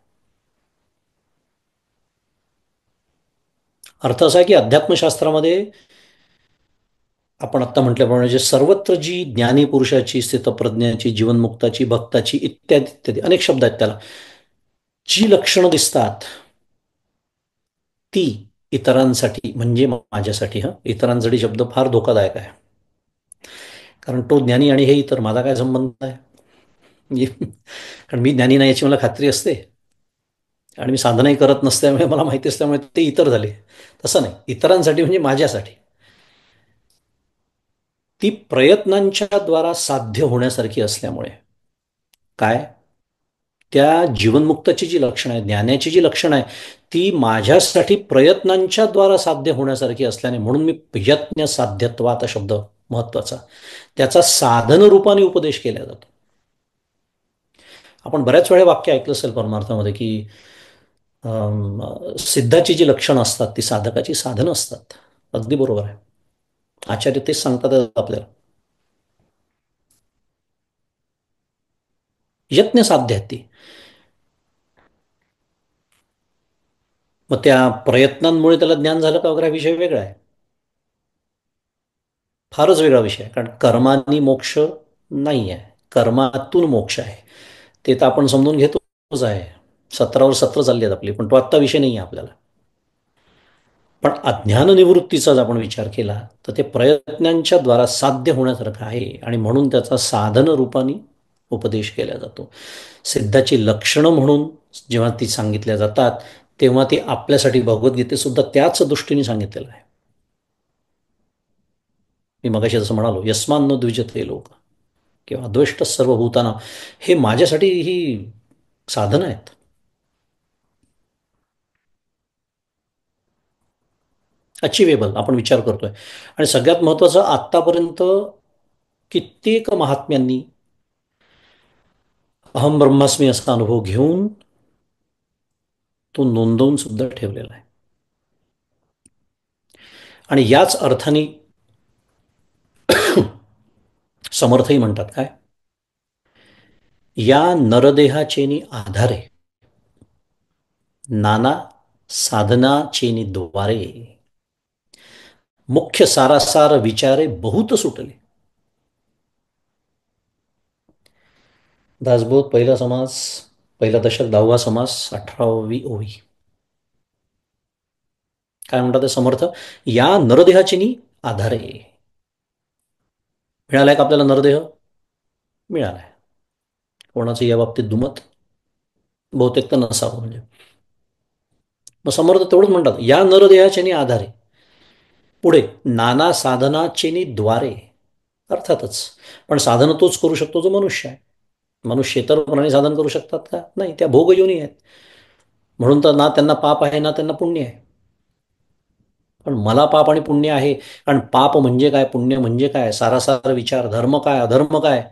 अर्थ असा आहे की अध्यात्मशास्त्रामध्ये आपण आत्ता म्हटल्याप्रमाणे जे सर्वत्र जी ज्ञानी पुरुषाची, स्थितप्रज्ञाची, जीवनमुक्ताची, भक्ताची, इत्यादी इत्यादी अनेक शब्द आहेत त्याला, जी लक्षणं दिसतात ती इतरांसाठी, म्हणजे माझ्यासाठी, इतरांसाठी शब्द फार धोकादायक आहे. कारण तो ज्ञानी आणि हे इतर, माझा काय संबंध आहे? कारण मी ज्ञानी नाही याची मला खात्री असते, आणि मी साधनाही करत नसल्यामुळे मला माहिती असल्यामुळे ते इतर झाले. तसं नाही, इतरांसाठी म्हणजे माझ्यासाठी. ती प्रयत्नांच्या द्वारा साध्य होण्यासारखी असल्यामुळे काय, त्या जीवनमुक्ताची जी लक्षणं आहे, ज्ञानाची जी लक्षणं आहे, ती माझ्यासाठी प्रयत्नांच्या द्वारा साध्य होण्यासारखी असल्याने, म्हणून मी यज्ञ साध्यत्वात शब्द महत्वाचा, त्याचा साधन रूपाने उपदेश केला जातो. आपण बऱ्याच वेळा वाक्य ऐकलं असेल परमार्थामध्ये की सिद्धाची जी लक्षणं असतात ती साधकाची साधनं असतात. अगदी बरोबर आहे. आचार्य तेच सांगतात आपल्याला. यत्न साध्य आहेत ती. मग त्या प्रयत्नांमुळे त्याला ज्ञान झालं का वगैरे हा विषय वेगळा आहे, फारच वेगळा विषय आहे. कारण कर्मानी मोक्ष नाही आहे, कर्मातून मोक्ष आहे. ते तर आपण समजून घेतोच आहे. 17वर 17 चालली आहेत आपली, पण तो आत्ता विषय नाही आहे आपल्याला. पण अज्ञान निवृत्तीचा जर आपण विचार केला तर ते प्रयत्नांच्या द्वारा साध्य होण्यासारखं आहे आणि म्हणून त्याचा साधन रूपाने उपदेश केला जातो. सिद्धाची लक्षणं म्हणून जेव्हा ती सांगितल्या जातात तेव्हा ती आपल्यासाठी भगवद्गीतेत सुद्धा त्याच दृष्टीने सांगितलेलं आहे. मी मगाशी जसं म्हणालो, यस्मान न द्विजते लोक किंवा अद्वेष्ट सर्वभूताना, हे माझ्यासाठी ही साधनं आहेत. अचिवेबल आपण विचार करतोय. आणि सगळ्यात महत्वाचं, आत्तापर्यंत कित्येक महात्म्यांनी अहम ब्रह्मास्मी असा अनुभव घेऊन तो नोंदवून सुद्धा ठेवलेला आहे. आणि याच अर्थाने समर्थही म्हणतात काय, या नरदेहाचेनी आधारे नाना साधनाचेनी द्वारे मुख्य सारासार विचारे बहुत सुटले. दासबोध पहिला समास, पहिला दशक 10वा समास 18वी ओवी. काय म्हणतात ते समर्थ, या नरदेहाचेनी आधारे. मिळालाय का आपल्याला नरदेह? मिळालाय. कोणाचं या बाबतीत दुमत बहुतेक तर नसावं. म्हणजे मग समर्थ तेवढंच म्हणतात, या नरदेहाचेनी आधारे, पुढे नाना साधनाचेनी द्वारे. अर्थातच, पण साधन तोच करू शकतो जो मनुष्य आहे. मनुष्य इतर प्राणी साधन करू शकतात का? नाही, त्या भोगयोनी आहेत. म्हणून तर ना त्यांना पाप आहे ना त्यांना पुण्य आहे. पण मला पाप आणि पुण्य आहे, कारण पाप म्हणजे काय, पुण्य म्हणजे काय, सारासार विचार, धर्म काय अधर्म काय,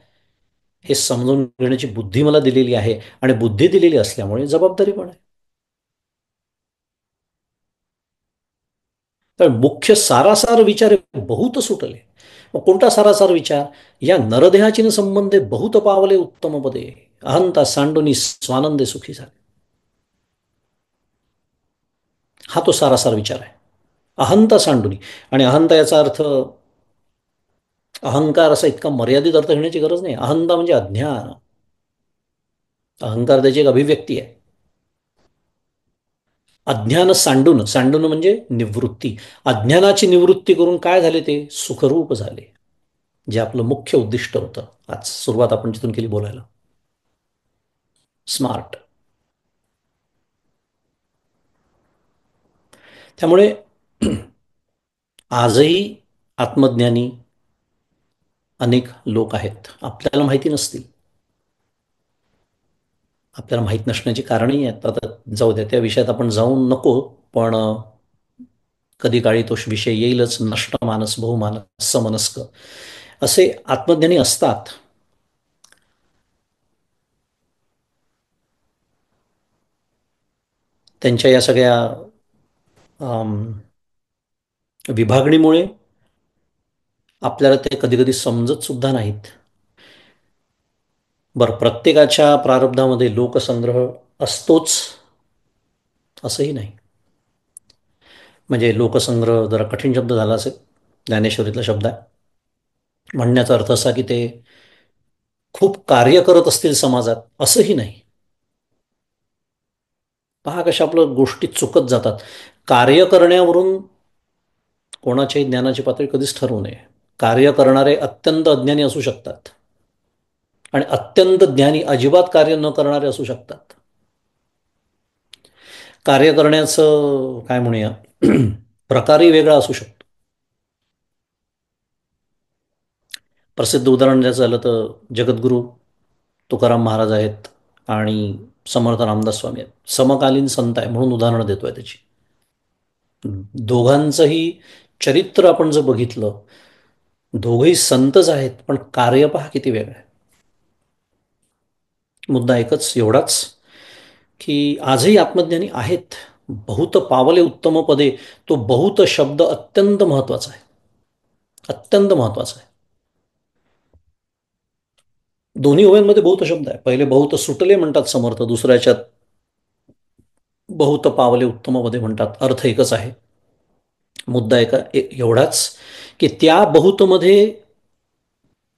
हे समजून घेण्याची बुद्धी मला दिलेली आहे. आणि बुद्धी दिलेली असल्यामुळे जबाबदारी पण आहे. तर मुख्य सारासार विचार बहुत सुटले. मग कोणता सारासार विचार? या नरदेहाची संबंधे बहुत पावले उत्तम पदे, अहंता सांडुनी स्वानंदे सुखी झाले. हा तो सारासार विचार आहे. अहंता सांडुनी. आणि अहंता याचा अर्थ, अहंकार असा इतका मर्यादित अर्थ घेण्याची गरज नाही. अहंता म्हणजे अज्ञान. अहंकार त्याची एक अभिव्यक्ती आहे. अज्ञान सांडून, सांडून म्हणजे निवृत्ती. अज्ञानाची निवृत्ती करून काय झाले, ते सुखरूप झाले, जे आपलं मुख्य उद्दिष्ट होतं. आज सुरुवात आपण जिथून केली बोलायला, स्मार्ट. त्यामुळे आजही आत्मज्ञानी अनेक लोक आहेत, आपल्याला माहिती नसतील. आपल्याला माहीत नसण्याची कारणही आहेत. आता जाऊ द्या, त्या विषयात आपण जाऊन नको. पण कधी काळी तो विषय येईलच. नष्ट मानस बहुमानस समनस्क असे आत्मज्ञानी असतात. त्यांच्या या सगळ्या विभागणीमुळे आपल्याला ते कधी कधी समजत सुद्धा नाहीत. बरं, प्रत्येकाच्या प्रारब्धामध्ये लोकसंग्रह असतोच असंही नाही. म्हणजे लोकसंग्रह जरा कठीण शब्द झाला असेल, ज्ञानेश्वरीतला शब्द आहे. म्हणण्याचा अर्थ असा की ते खूप कार्य करत असतील समाजात, असंही नाही. पहा कशा आपलं गोष्टी चुकत जातात. कार्य करण्यावरून कोणाच्याही ज्ञानाची पातळी कधीच ठरवू नये. कार्य करणारे अत्यंत अज्ञानी असू शकतात आणि अत्यंत ज्ञानी अजिबात कार्य न करणारे असू शकतात. कार्य करण्याचं काय म्हणूया प्रकारही वेगळा असू शकतो. प्रसिद्ध उदाहरण द्यायचं झालं तर जगद्गुरू तुकाराम महाराज आहेत, आणि समर्थ रामदास स्वामी आहेत. समकालीन संत आहे म्हणून उदाहरणं देतोय त्याची. दोघांचंही चरित्र आपण जर बघितलं, दोघंही संतच आहेत, पण कार्य पहा किती वेगळं आहे. मुद्दा एकच एवढाच की आजही आत्मज्ञानी आहेत. बहुत पावले उत्तम पदे, तो बहुत शब्द अत्यंत महत्वाचा आहे. अत्यंत महत्वाचा आहे. दोन्ही ओव्यांमध्ये बहुत शब्द आहे. पहिले बहुत सुटले म्हणतात समर्थ, दुसऱ्या याच्यात बहुत पावले उत्तम पदे म्हणतात. अर्थ एकच आहे. मुद्दा एवढाच की त्या बहुतमध्ये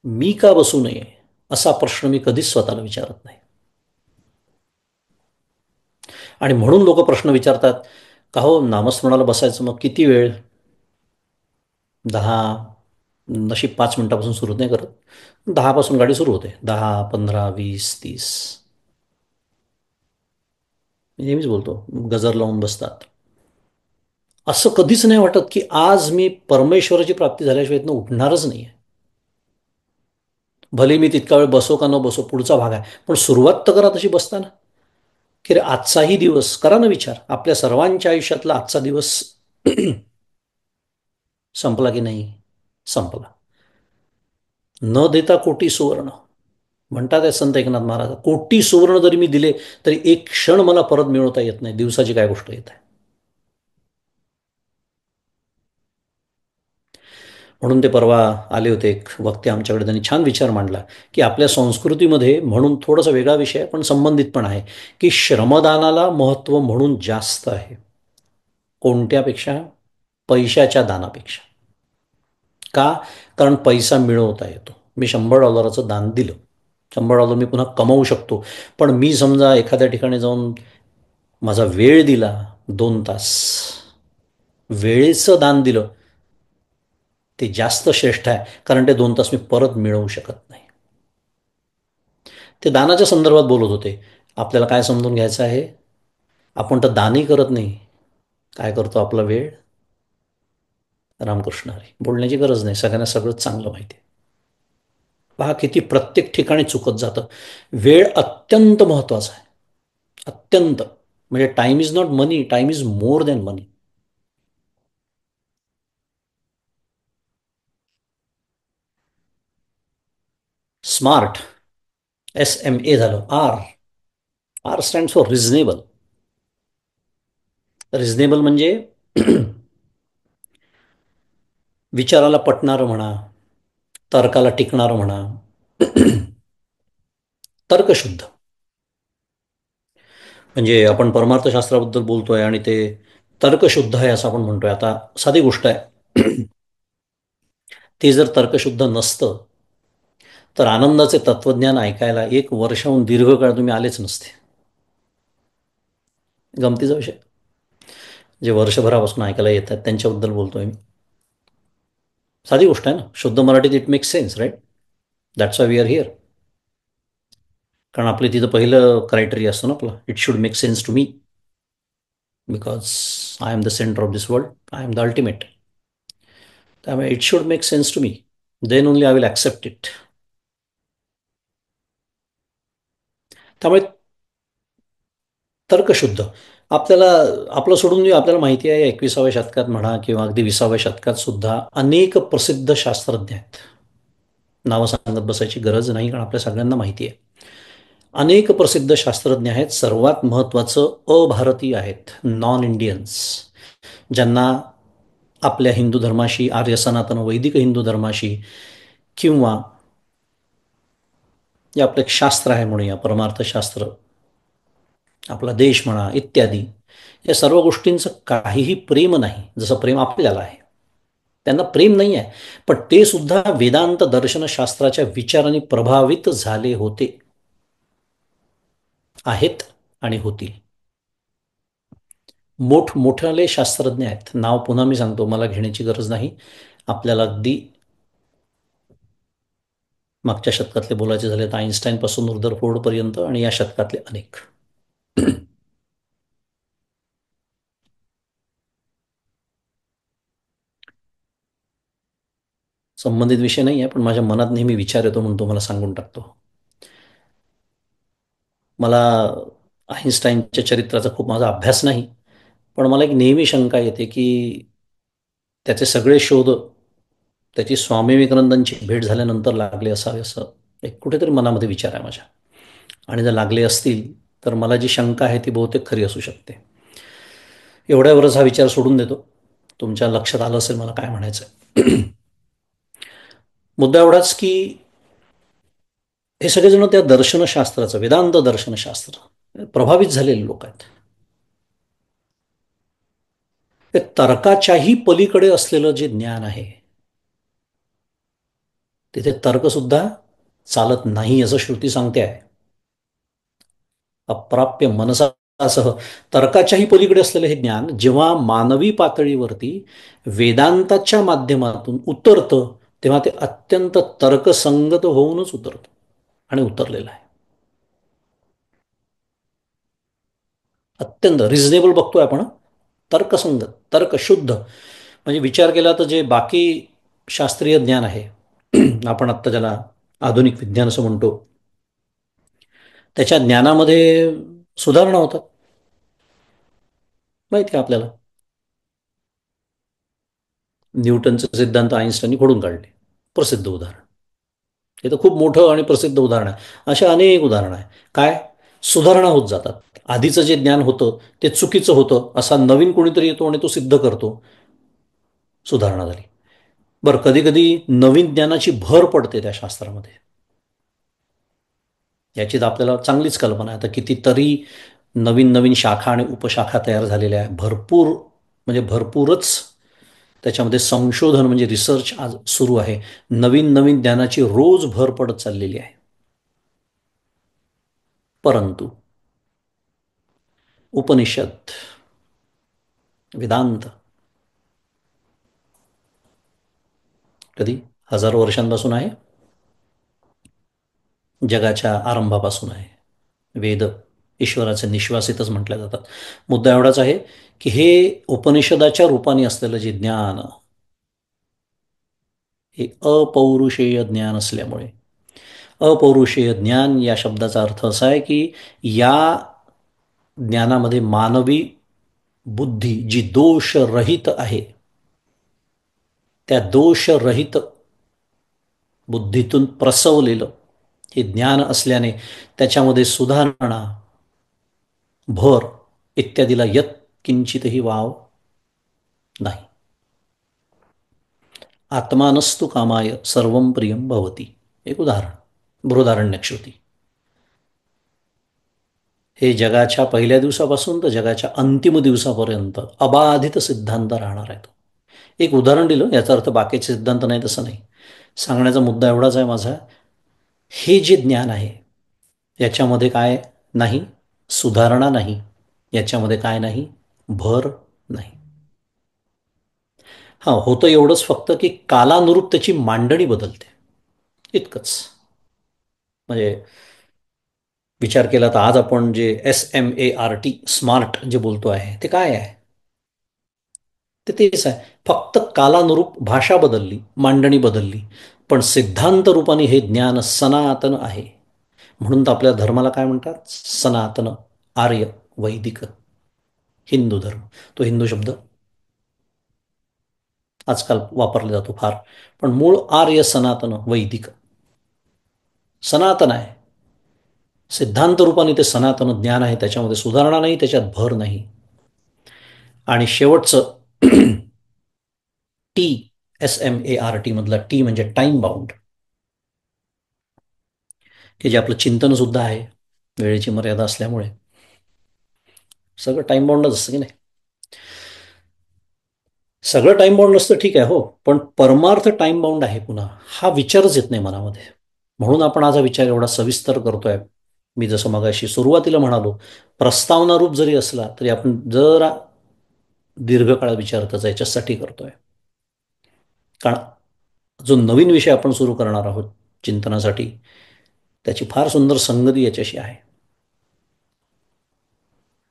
मी का बसू नये असा प्रश्न मी कधीच स्वतःला विचारत नाही. आणि म्हणून लोक प्रश्न विचारतात, का हो नामस्मरणाला बसायचं मग किती वेळ? 10, नशीब 5 मिनिटापासून सुरू नाही करत, 10 पासून गाडी सुरू होते. 10, 15, 20, 30. मी नेहमीच बोलतो, गजर लावून बसतात. असं कधीच नाही वाटत की आज मी परमेश्वराची प्राप्ती झाल्याशिवाय इथनं उठणारच नाही आहे. भले मी तितका वेळ बसो का न बसो, पुढचा भाग आहे, पण सुरुवात तर करा तशी बसताना. की रे आजचाही दिवस करा ना विचार, आपल्या सर्वांच्या आयुष्यातला आजचा दिवस संपला की नाही? संपला. न देता कोटी सुवर्ण म्हणतात आहे संत एकनाथ महाराज. कोटी सुवर्ण जरी मी दिले तरी एक क्षण मला परत मिळवता येत नाही. दिवसाची काय गोष्ट येत आहे. म्हणून ते परवा आले होते एक वक्ते आमच्याकडे, त्यांनी छान विचार मांडला की आपल्या संस्कृतीमध्ये, म्हणून थोडासा वेगळा विषय आहे पण संबंधित पण आहे, की श्रमदानाला महत्त्व म्हणून जास्त आहे. कोणत्यापेक्षा? पैशाच्या दानापेक्षा. का? कारण पैसा मिळवता येतो. मी $100चं दान दिलं, $100 मी पुन्हा कमवू शकतो. पण मी समजा एखाद्या ठिकाणी जाऊन माझा वेळ दिला, 2 तास वेळेचं दान दिलं, ते जास्त श्रेष्ठ आहे. कारण ते 2 तास मी परत मिळवू शकत नाही. ते दानाच्या संदर्भात बोलत होते. आपल्याला काय समजून घ्यायचं आहे? आपण तर दानही करत नाही, काय करतो? आपला वेळ रामकृष्ण हरी बोलण्याची गरज नाही, सगळ्यांना सगळंच चांगलं माहिती आहे. पहा किती प्रत्येक ठिकाणी चुकत जातं. वेळ अत्यंत महत्वाचा आहे. अत्यंत. म्हणजे time is not money, time is more than money. Smart, SMA झालं. R, R stand for reasonable. Reasonable म्हणजे विचाराला पटणारं म्हणा, तर्काला टिकणारं म्हणा, तर्कशुद्ध. म्हणजे आपण परमार्थशास्त्राबद्दल बोलतोय आणि ते तर्कशुद्ध आहे असं आपण म्हणतोय. आता साधी गोष्ट आहे, ते जर तर्कशुद्ध नसतं तर आनंदाचे तत्वज्ञान ऐकायला 1 वर्षाहून दीर्घ काळ तुम्ही आलेच नसते. गमतीचा विषय. जे वर्षभरापासून ऐकायला येतात त्यांच्याबद्दल बोलतोय मी. साधी गोष्ट आहे ना, शुद्ध मराठीत it makes sense, right? That's why we are here. कारण आपले तिथं पहिलं क्रायटेरिया असतं ना आपलं, it should make sense to me, because I am the centre of this world, I am the ultimate. त्यामुळे it should make sense to me, then only I will accept it. त्यामुळे तर्कशुद्ध. आपल्याला आपलं सोडून देऊ, आपल्याला माहिती आहे 21व्या शतकात म्हणा किंवा अगदी 20व्या शतकात सुद्धा अनेक प्रसिद्ध शास्त्रज्ञ आहेत. नावं सांगत बसायची गरज नाही, कारण आपल्या सगळ्यांना माहिती आहे. अनेक प्रसिद्ध शास्त्रज्ञ आहेत. सर्वात महत्त्वाचं अभारतीय आहेत, नॉन इंडियन्स, ज्यांना आपल्या हिंदू धर्माशी, आर्य सनातन वैदिक हिंदू धर्माशी किंवा जे आपलं एक शास्त्र आहे म्हणूया, परमार्थशास्त्र, आपला देश म्हणा इत्यादी, या सर्व गोष्टींचं काहीही प्रेम नाही, जसं प्रेम आपल्याला आहे. त्यांना प्रेम नाही आहे, पण ते सुद्धा वेदांत दर्शनशास्त्राच्या विचारांनी प्रभावित झाले होते, आहेत आणि होतील. मोठमोठाले शास्त्रज्ञ आहेत. नाव पुन्हा मी सांगतो, मला घेण्याची गरज नाही. आपल्याला अगदी मागच्या शतकातले बोलायचे झाले तर आईन्स्टाईनपासून रुदरफोर्डपर्यंत आणि या शतकातले अनेक. संबंधित विषय नाही आहे, पण माझ्या मनात नेहमी विचार येतो म्हणून तुम्हाला सांगून टाकतो. मला आईन्स्टाईनच्या चरित्राचा खूप माझा अभ्यास नाही, पण मला एक नेहमी शंका येते की त्याचे सगळे शोध त्याची स्वामी विवेकानंदांची भेट झाल्यानंतर लागले असावे, असं एक कुठेतरी मनामध्ये विचार आहे माझ्या. आणि जर लागले असतील तर मला जी शंका आहे ती बहुतेक खरी असू शकते. एवढ्यावरच हा विचार सोडून देतो. तुमच्या लक्षात आलं असेल मला काय म्हणायचं आहे. मुद्दा एवढाच की हे सगळेजण त्या दर्शनशास्त्राचं, वेदांत दर्शनशास्त्र प्रभावित झालेले लोक आहेत. ते तर्काच्याही पलीकडे असलेलं जे ज्ञान आहे, तिथे तर्कसुद्धा चालत नाही असं श्रुती सांगते आहे. अप्राप्य मनसासह तर्काच्याही पलीकडे असलेलं हे ज्ञान जेव्हा मानवी पातळीवरती वेदांताच्या माध्यमातून उतरतं, तेव्हा ते अत्यंत तर्कसंगत होऊनच उतरतं आणि उतरलेलं आहे. अत्यंत रिझनेबल बघतोय आपण, तर्कसंगत, तर्कशुद्ध. म्हणजे विचार केला तर जे बाकी शास्त्रीय ज्ञान आहे, आपण आत्ता ज्याला आधुनिक विज्ञान असं म्हणतो, त्याच्या ज्ञानामध्ये सुधारणा होतात. माहिती आहे आपल्याला, न्यूटनचे सिद्धांत आईन्स्टाईननी खोडून काढले, प्रसिद्ध उदाहरण. हे तर खूप मोठं आणि प्रसिद्ध उदाहरण आहे. अशा अनेक उदाहरणं आहे. काय सुधारणा होत जातात. आधीचं जे ज्ञान होतं ते चुकीचं होतं, असा नवीन कोणीतरी येतो आणि तो सिद्ध करतो, सुधारणा झाली. बरं, कधी कधी नवीन ज्ञानाची भर पडते त्या शास्त्रामध्ये, याची तर आपल्याला चांगलीच कल्पना आहे. आता कितीतरी नवीन नवीन शाखा आणि उपशाखा तयार झालेल्या आहे. भरपूर म्हणजे भरपूरच त्याच्यामध्ये संशोधन म्हणजे रिसर्च आज सुरू आहे. नवीन नवीन ज्ञानाची रोज भर पडत चाललेली आहे. परंतु उपनिषद, वेदांत कधी हजारो वर्षांपासून आहे, जगाच्या आरंभापासून आहे. वेद ईश्वराचे निश्वासितच म्हटल्या जातात. मुद्दा एवढाच आहे की हे उपनिषदाच्या रूपाने असलेलं जे ज्ञान, हे अपौरुषेय ज्ञान असल्यामुळे, अपौरुषेय ज्ञान या शब्दाचा अर्थ असा आहे की या ज्ञानामध्ये मानवी बुद्धी जी दोषरहित आहे, त्या दोषरहित बुद्धीतून प्रसवलेलं हे ज्ञान असल्याने त्याच्यामध्ये सुधारणा, भर इत्यादीला यत् किंचितही वाव नाही. आत्मानस्तु कामाय सर्वं प्रियं भवती. एक उदाहरण, बृहदारण्यक. हे जगाच्या पहिल्या दिवसापासून तर जगाच्या अंतिम दिवसापर्यंत अबाधित सिद्धांत राहणार आहे. एक उदाहरण दिलं, याचा अर्थ बाकीचे सिद्धांत नाही तसं नाही. सांगण्याचा मुद्दा एवढाच आहे माझा, हे जे ज्ञान आहे याच्यामध्ये काय नाही, सुधारणा नाही. याच्यामध्ये काय नाही, भर नाही. हां, होतं एवढंच फक्त की कालानुरूप त्याची मांडणी बदलते, इतकंच. म्हणजे विचार केला तर आज आपण जे SMART, स्मार्ट जे बोलतो आहे, ते काय आहे? ते तेच आहे. फक्त कालानुरूप भाषा बदलली, मांडणी बदलली, पण सिद्धांत रूपाने हे ज्ञान सनातन आहे. म्हणून तर आपल्या धर्माला काय म्हणतात? सनातन, आर्य, वैदिक, हिंदू धर्म. तो हिंदू शब्द आजकाल वापरला जातो फार, पण मूळ आर्य, सनातन, वैदिक, सनातन आहे. सिद्धांत रूपाने ते सनातन ज्ञान आहे, त्याच्यामध्ये सुधारणा नाही, त्याच्यात भर नाही. आणि शेवटचं टी, SMART मधला टी म्हणजे टाइम बाउंड, की जे आपलं चिंतन सुद्धा आहे. वेळेची मर्यादा असल्यामुळे सगळं टाइम बाउंडच असतं की नाही. सगळं टाइम बाउंड नसतं, ठीक आहे, हो, पण परमार्थ टाइम बाउंड आहे. पुन्हा हा विचारच येत नाही मनामध्ये. म्हणून आपण आज हा विचार एवढा सविस्तर करतोय. मी जसं मगाशी सुरुवातीला म्हणालो, प्रस्तावना रूप जरी असला तरी आपण जरा दीर्घकाळ विचार त्याचा याच्यासाठी करतोय, कारण जो नवीन विषय आपण सुरू करणार आहोत चिंतनासाठी, त्याची फार सुंदर संगती याच्याशी आहे.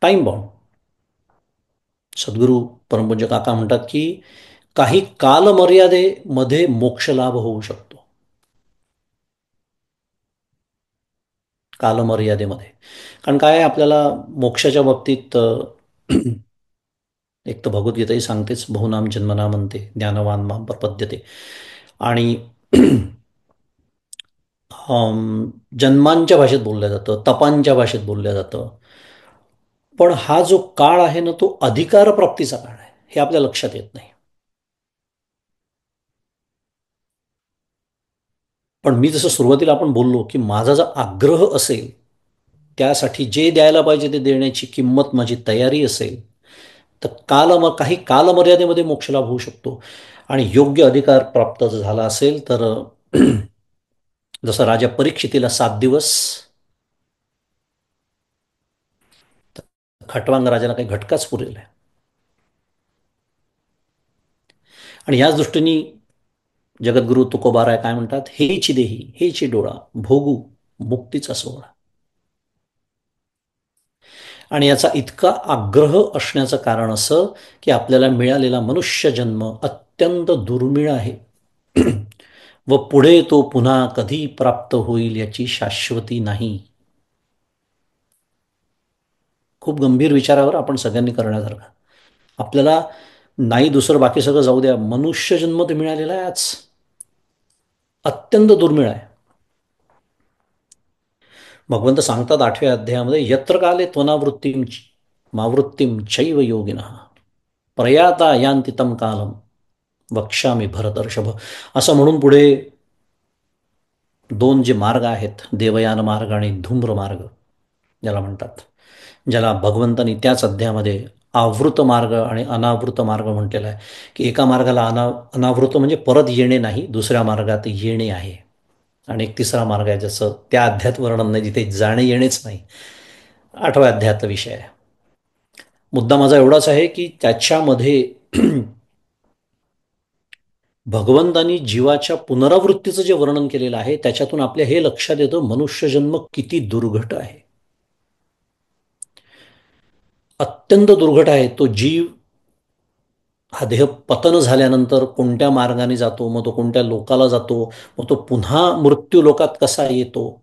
Time bound. सद्गुरू परमपूज्य काका म्हणतात की काही कालमर्यादेमध्ये मोक्ष लाभ होऊ शकतो. कालमर्यादेमध्ये. कारण काय आहे, आपल्याला मोक्षाच्या बाबतीत एक तर भगवद्गीताही सांगतेच, बहुनाम जन्मना म्हणते ज्ञानवान माम प्रपद्यते. आणि जन्मांच्या भाषेत बोललं जातं, तपांच्या भाषेत बोललं जातं. पण हा जो काळ आहे ना, तो अधिकार प्राप्तीचा काळ आहे, हे आपल्या लक्षात येत नाही. पण मी जसं सुरुवातीला आपण बोललो की माझा जर आग्रह असेल, त्यासाठी जे द्यायला पाहिजे ते देण्याची किंमत, माझी तयारी असेल, तर काही कालमर्यादेमध्ये मोक्ष लाभ होऊ शकतो. आणि योग्य अधिकार प्राप्त जर झाला असेल तर जसं राजा परीक्षितीला 7 दिवस, खटवांग राजाला काही घटकाच पुरेल आहे. आणि याच दृष्टीने जगद्गुरु तुकोबाराय काय म्हणतात, हेची देही हेची डोळा भोगू मुक्तीचा सोहळा. आणि याचा इतका आग्रह असण्याचं कारण असं की आपल्याला मिळालेला मनुष्य जन्म अत्यंत दुर्मिळ आहे. व पुढे तो पुन्हा कधी प्राप्त होईल याची शाश्वती नाही. खूप गंभीर विचारावर आपण सगळ्यांनी करण्यासारखा. आपल्याला नाही दुसरं बाकी सगळं जाऊ द्या, मनुष्य जन्म तर मिळालेला आहे आज, अत्यंत दुर्मिळ आहे. भगवंत सांगतात 8व्या अध्यायामध्ये, यत्र काले त्वनावृत्तीम मावृत्तीम चैव योगिनः प्रयाता यान्ति तम कालम वक्ष्यामी भरतर्षभ. असं म्हणून पुढे दोन जे मार्ग आहेत, देवयान मार्ग आणि धूम्र मार्ग ज्याला म्हणतात, ज्याला भगवंतांनी त्याच अध्यायामध्ये आवृत मार्ग आणि अनावृत मार्ग म्हटलेला आहे. की एका मार्गाला अनावृत म्हणजे परत येणे नाही, दुसऱ्या मार्गात येणे आहे. आणि एक तिसरा मार्ग आहे, जसं त्या अध्यात वर्णन नाही, जिथे जाणे येणेच नाही, 8व्या अध्यायातला विषय आहे. मुद्दा माझा एवढाच आहे की त्याच्यामध्ये भगवंतांनी जीवाच्या पुनरावृत्तीचं जे वर्णन केलेलं आहे, त्याच्यातून आपल्या हे लक्षात येतं मनुष्यजन्म किती दुर्घट आहे, अत्यंत दुर्घट आहे. तो जीव हा देह पतन झाल्यानंतर कोणत्या मार्गाने जातो, मग तो कोणत्या लोकाला जातो, मग तो पुन्हा मृत्यू लोकात कसा येतो,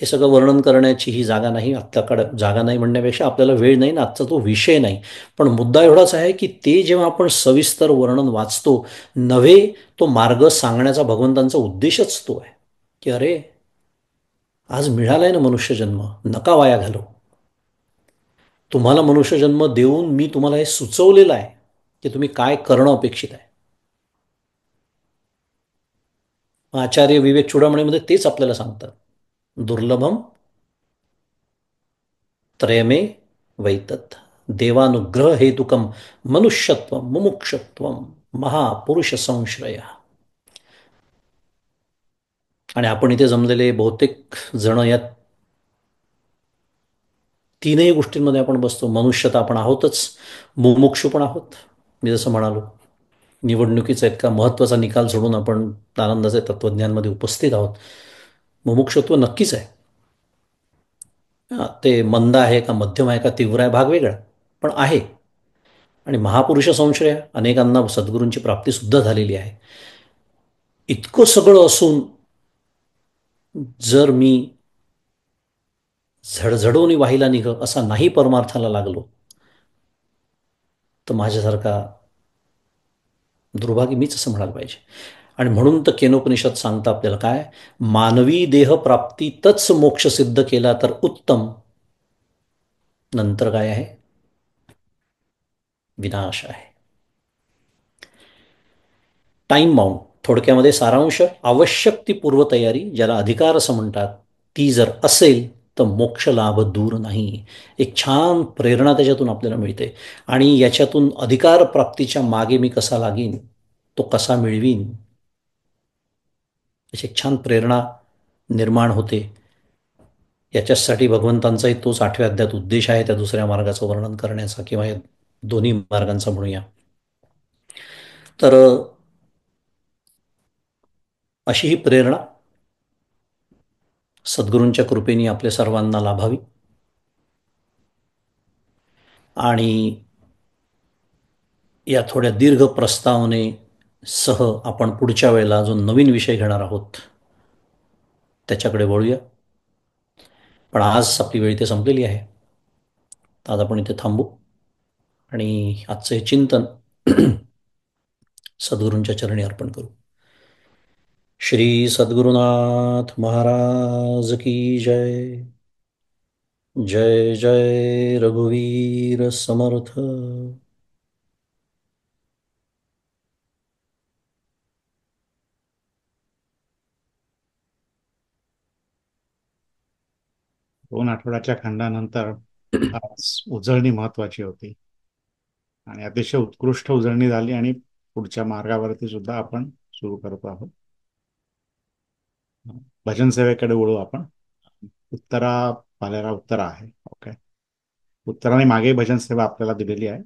हे सगळं वर्णन करण्याची ही जागा नाही, आत्ताकडे जागा नाही म्हणण्यापेक्षा आपल्याला वेळ नाही ना, आजचा तो विषय नाही. पण मुद्दा एवढाच आहे की ते जेव्हा आपण सविस्तर वर्णन वाचतो, नव्हे तो मार्ग सांगण्याचा भगवंतांचा उद्देशच तो आहे की अरे, आज मिळालाय ना मनुष्यजन्म, नका वाया घालव. तुम्हाला मनुष्यजन्म देऊन मी तुम्हाला हे सुचवलेलं आहे की तुम्ही काय करणं अपेक्षित आहे. आचार्य विवेक चूडामणीमध्ये तेच आपल्याला सांगतात, दुर्लभम त्रयमे वैतत देवानुग्रह हेतुकम मनुष्यत्व मुमुक्षत्व महापुरुष संश्रय. आणि आपण इथे जमलेले बहुतेक जण या तीनही गोष्टींमध्ये आपण बसतो. मनुष्यता आपण आहोतच, मुमुक्षू पण आहोत. मी जसं म्हणालो, निवडणुकीचा इतका महत्त्वाचा निकाल सोडून आपण आनंदाचे तत्वज्ञानमध्ये उपस्थित आहोत. मुमुक्षत्व नक्कीच आहे. ते मंद आहे का मध्यम आहे का तीव्र आहे भाग वेगळा, पण आहे. आणि महापुरुष संश्रय, अनेकांना सद्गुरूंची प्राप्तीसुद्धा झालेली आहे. इतकं सगळं असून जर मी झडझडून वाहिला निघ असा नाही परमार्थाला लागलो, तर माझ्यासारखा दुर्भाग्य मीच असं म्हणायला पाहिजे. आणि म्हणून तर केनोपनिषद सांगता आपल्याला काय, मानवी देह प्राप्तीतच मोक्ष सिद्ध केला तर उत्तम, नंतर काय आहे, विनाश आहे. टाइम बाउंड, थोडक्यामध्ये सारांश, आवश्यक ती पूर्वतयारी, ज्याला अधिकार असं म्हणतात, ती जर असेल तर मोक्ष लाभ दूर नाही. एक छान प्रेरणा त्याच्यातून आपल्याला मिळते. आणि याच्यातून अधिकार प्राप्तीच्या मागे मी कसा लागीन, तो कसा मिळवीन, अशी एक छान प्रेरणा निर्माण होते. याच्यासाठी भगवंतांचाही तोच 8व्या अध्यायात उद्देश आहे, त्या दुसऱ्या मार्गाचं वर्णन करण्याचा, किंवा या दोन्ही मार्गांचा म्हणूया. तर अशी ही प्रेरणा सद्गुरूंच्या कृपेने आपल्या सर्वांना लाभावी. आणि या थोड्या दीर्घ प्रस्तावने सह आपण पुढच्या वेळेला जो नवीन विषय घेणार आहोत, त्याच्याकडे वळूया. पण आज आपली वेळ इथे संपलेली आहे. आज आपण इथे थांबू आणि आजचं हे चिंतन सद्गुरूंच्या चरणी अर्पण करू. श्री सद्गुरुनाथ महाराज की जय. जय जय रघुवीर समर्थ. दोन आठवड्याच्या खंडानंतर आज उजळणी महत्वाची होती आणि अतिशय उत्कृष्ट उजळणी झाली आणि पुढच्या मार्गावरती सुद्धा आपण सुरू करत आहोत. भजन सेवेकडे वळू आपण. उत्तरा पालेरा उत्तरा आहे. ओके, उत्तराने मागे भजन सेवा आपल्याला दिलेली आहे.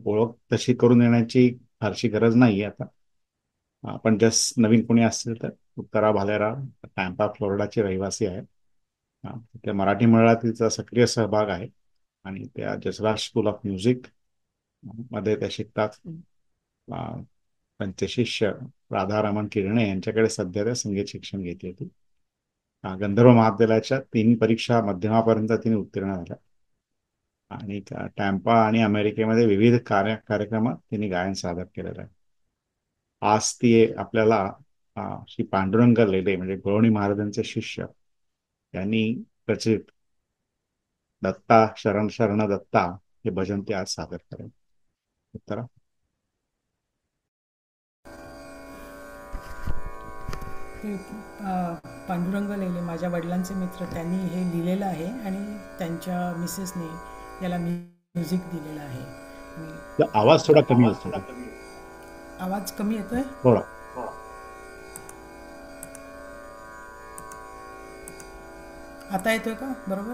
ओळख तशी करून देण्याची फारशी गरज नाही आता. आपण जस्ट नवीन कोणी असतील तर उत्तरा भालेरा टॅम्पा फ्लोरिडाची रहिवासी आहे. त्या मराठी मंडळात तिचा सक्रिय सहभाग आहे आणि त्या जसराज स्कूल ऑफ म्युझिक मध्ये त्या शिकतात. त्यांचे शिष्य राधारमण किरणे यांच्याकडे सध्या त्या संगीत शिक्षण घेते होती. गंधर्व महाविद्यालयाच्या 3 परीक्षा मध्यमापर्यंत तिने उत्तीर्ण झाल्या आणि टॅम्पा आणि अमेरिकेमध्ये विविध कार्यक्रमात तिने गायन सादर केलेलं आहे. आज ती आपल्याला श्री पांडुरंग लेले म्हणजे गोळवणी महाराजांचे शिष्य यांनी रचित दत्ता शरण शरण दत्ता हे भजन ते आज सादर करेल. उत्तरा. हे पांडुरंग लेले माझ्या वडिलांचे मित्र, त्यांनी हे लिहिलेलं आहे आणि त्यांच्या मिसेसने याला म्युझिक दिलेलं आहे. आवाज थोडा कमी असतो. आवाज कमी येतोय थोडा. आता येतोय का बरोबर?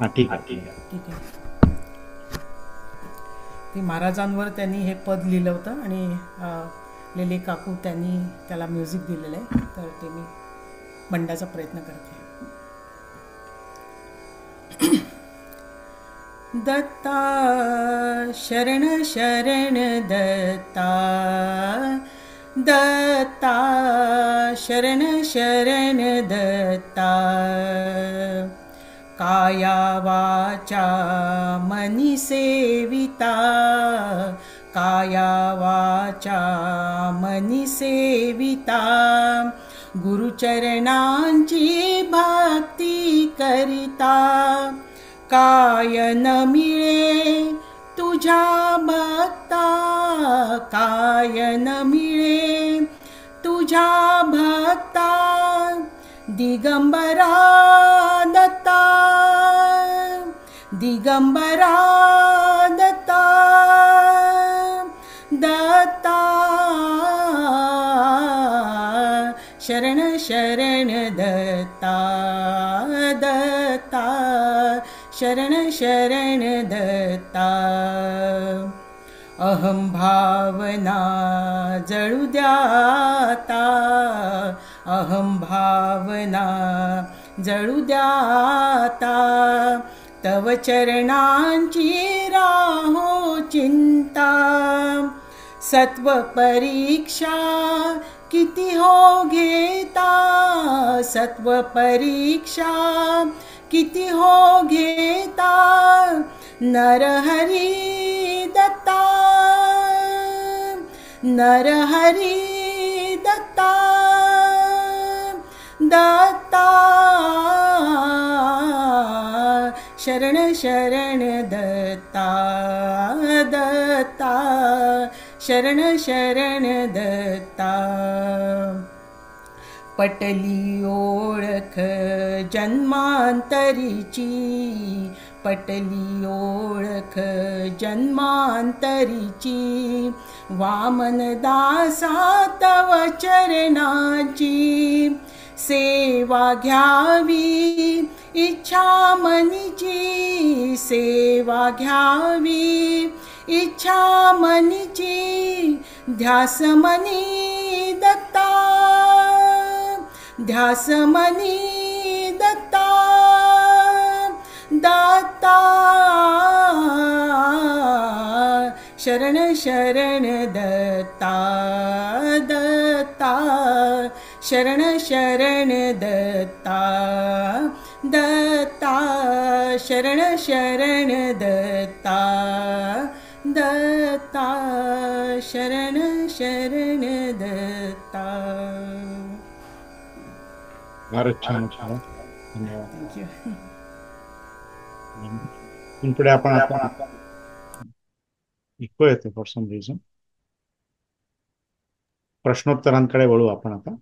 हा, ठीक आहे. ठीक आहे. ते महाराजांवर त्यांनी हे पद लिहिलं होतं आणि लेले काकू त्यांनी त्याला म्युझिक दिलेलं आहे. तर ते मी म्हणण्याचा प्रयत्न करते. दत्ता शरण शरण दत्ता, दत्ता शरण शरण दत्ता, काया वाचा मनी सेविता, काया वाचा मनी सेविता, गुरुचरणांची भक्ती करिता, काय न मिळे तुझ्या भक्ता, काय न मिळे तुझ्या भक्ता, दिगंबरा दत्ता, दिगंबरा दत्ता, दत्ता शरण शरण दत्ता, दत्ता शरण शरण दत्ता, अहं भावना जळू द्याता, अहं भावना जळू द्याता, तव चरणांची राहो चिंता, सत्व परीक्षा किती हो घेता, सत्व परीक्षा किती हो घेता, नरहरी दत्ता, नरहरी दत्ता, दत्ता शरण शरण दत्ता, दत्ता शरण शरण दत्ता, पटली ओळख जन्मांतरीची, पटली ओळख जन्मांतरीची, वामन दासा तव चरणाची, सेवा घ्यावी इच्छा मनीची, सेवा घ्यावी इच्छा मनीची, ध्यास मनी दत्ता, ध्यास मनी दत्ता, दत्ता शरण शरण दत्ता, दत्ता शरण शरण दत्ता दत्ता शरण शरण दत्ता दत्ता शरण शरण दत्ता. फारच छान उत्तर. धन्यवाद. थँक्यू. इथून पुढे आपण आता इको येते फॉर सम रिझन. प्रश्नोत्तरांकडे वळू आपण आता.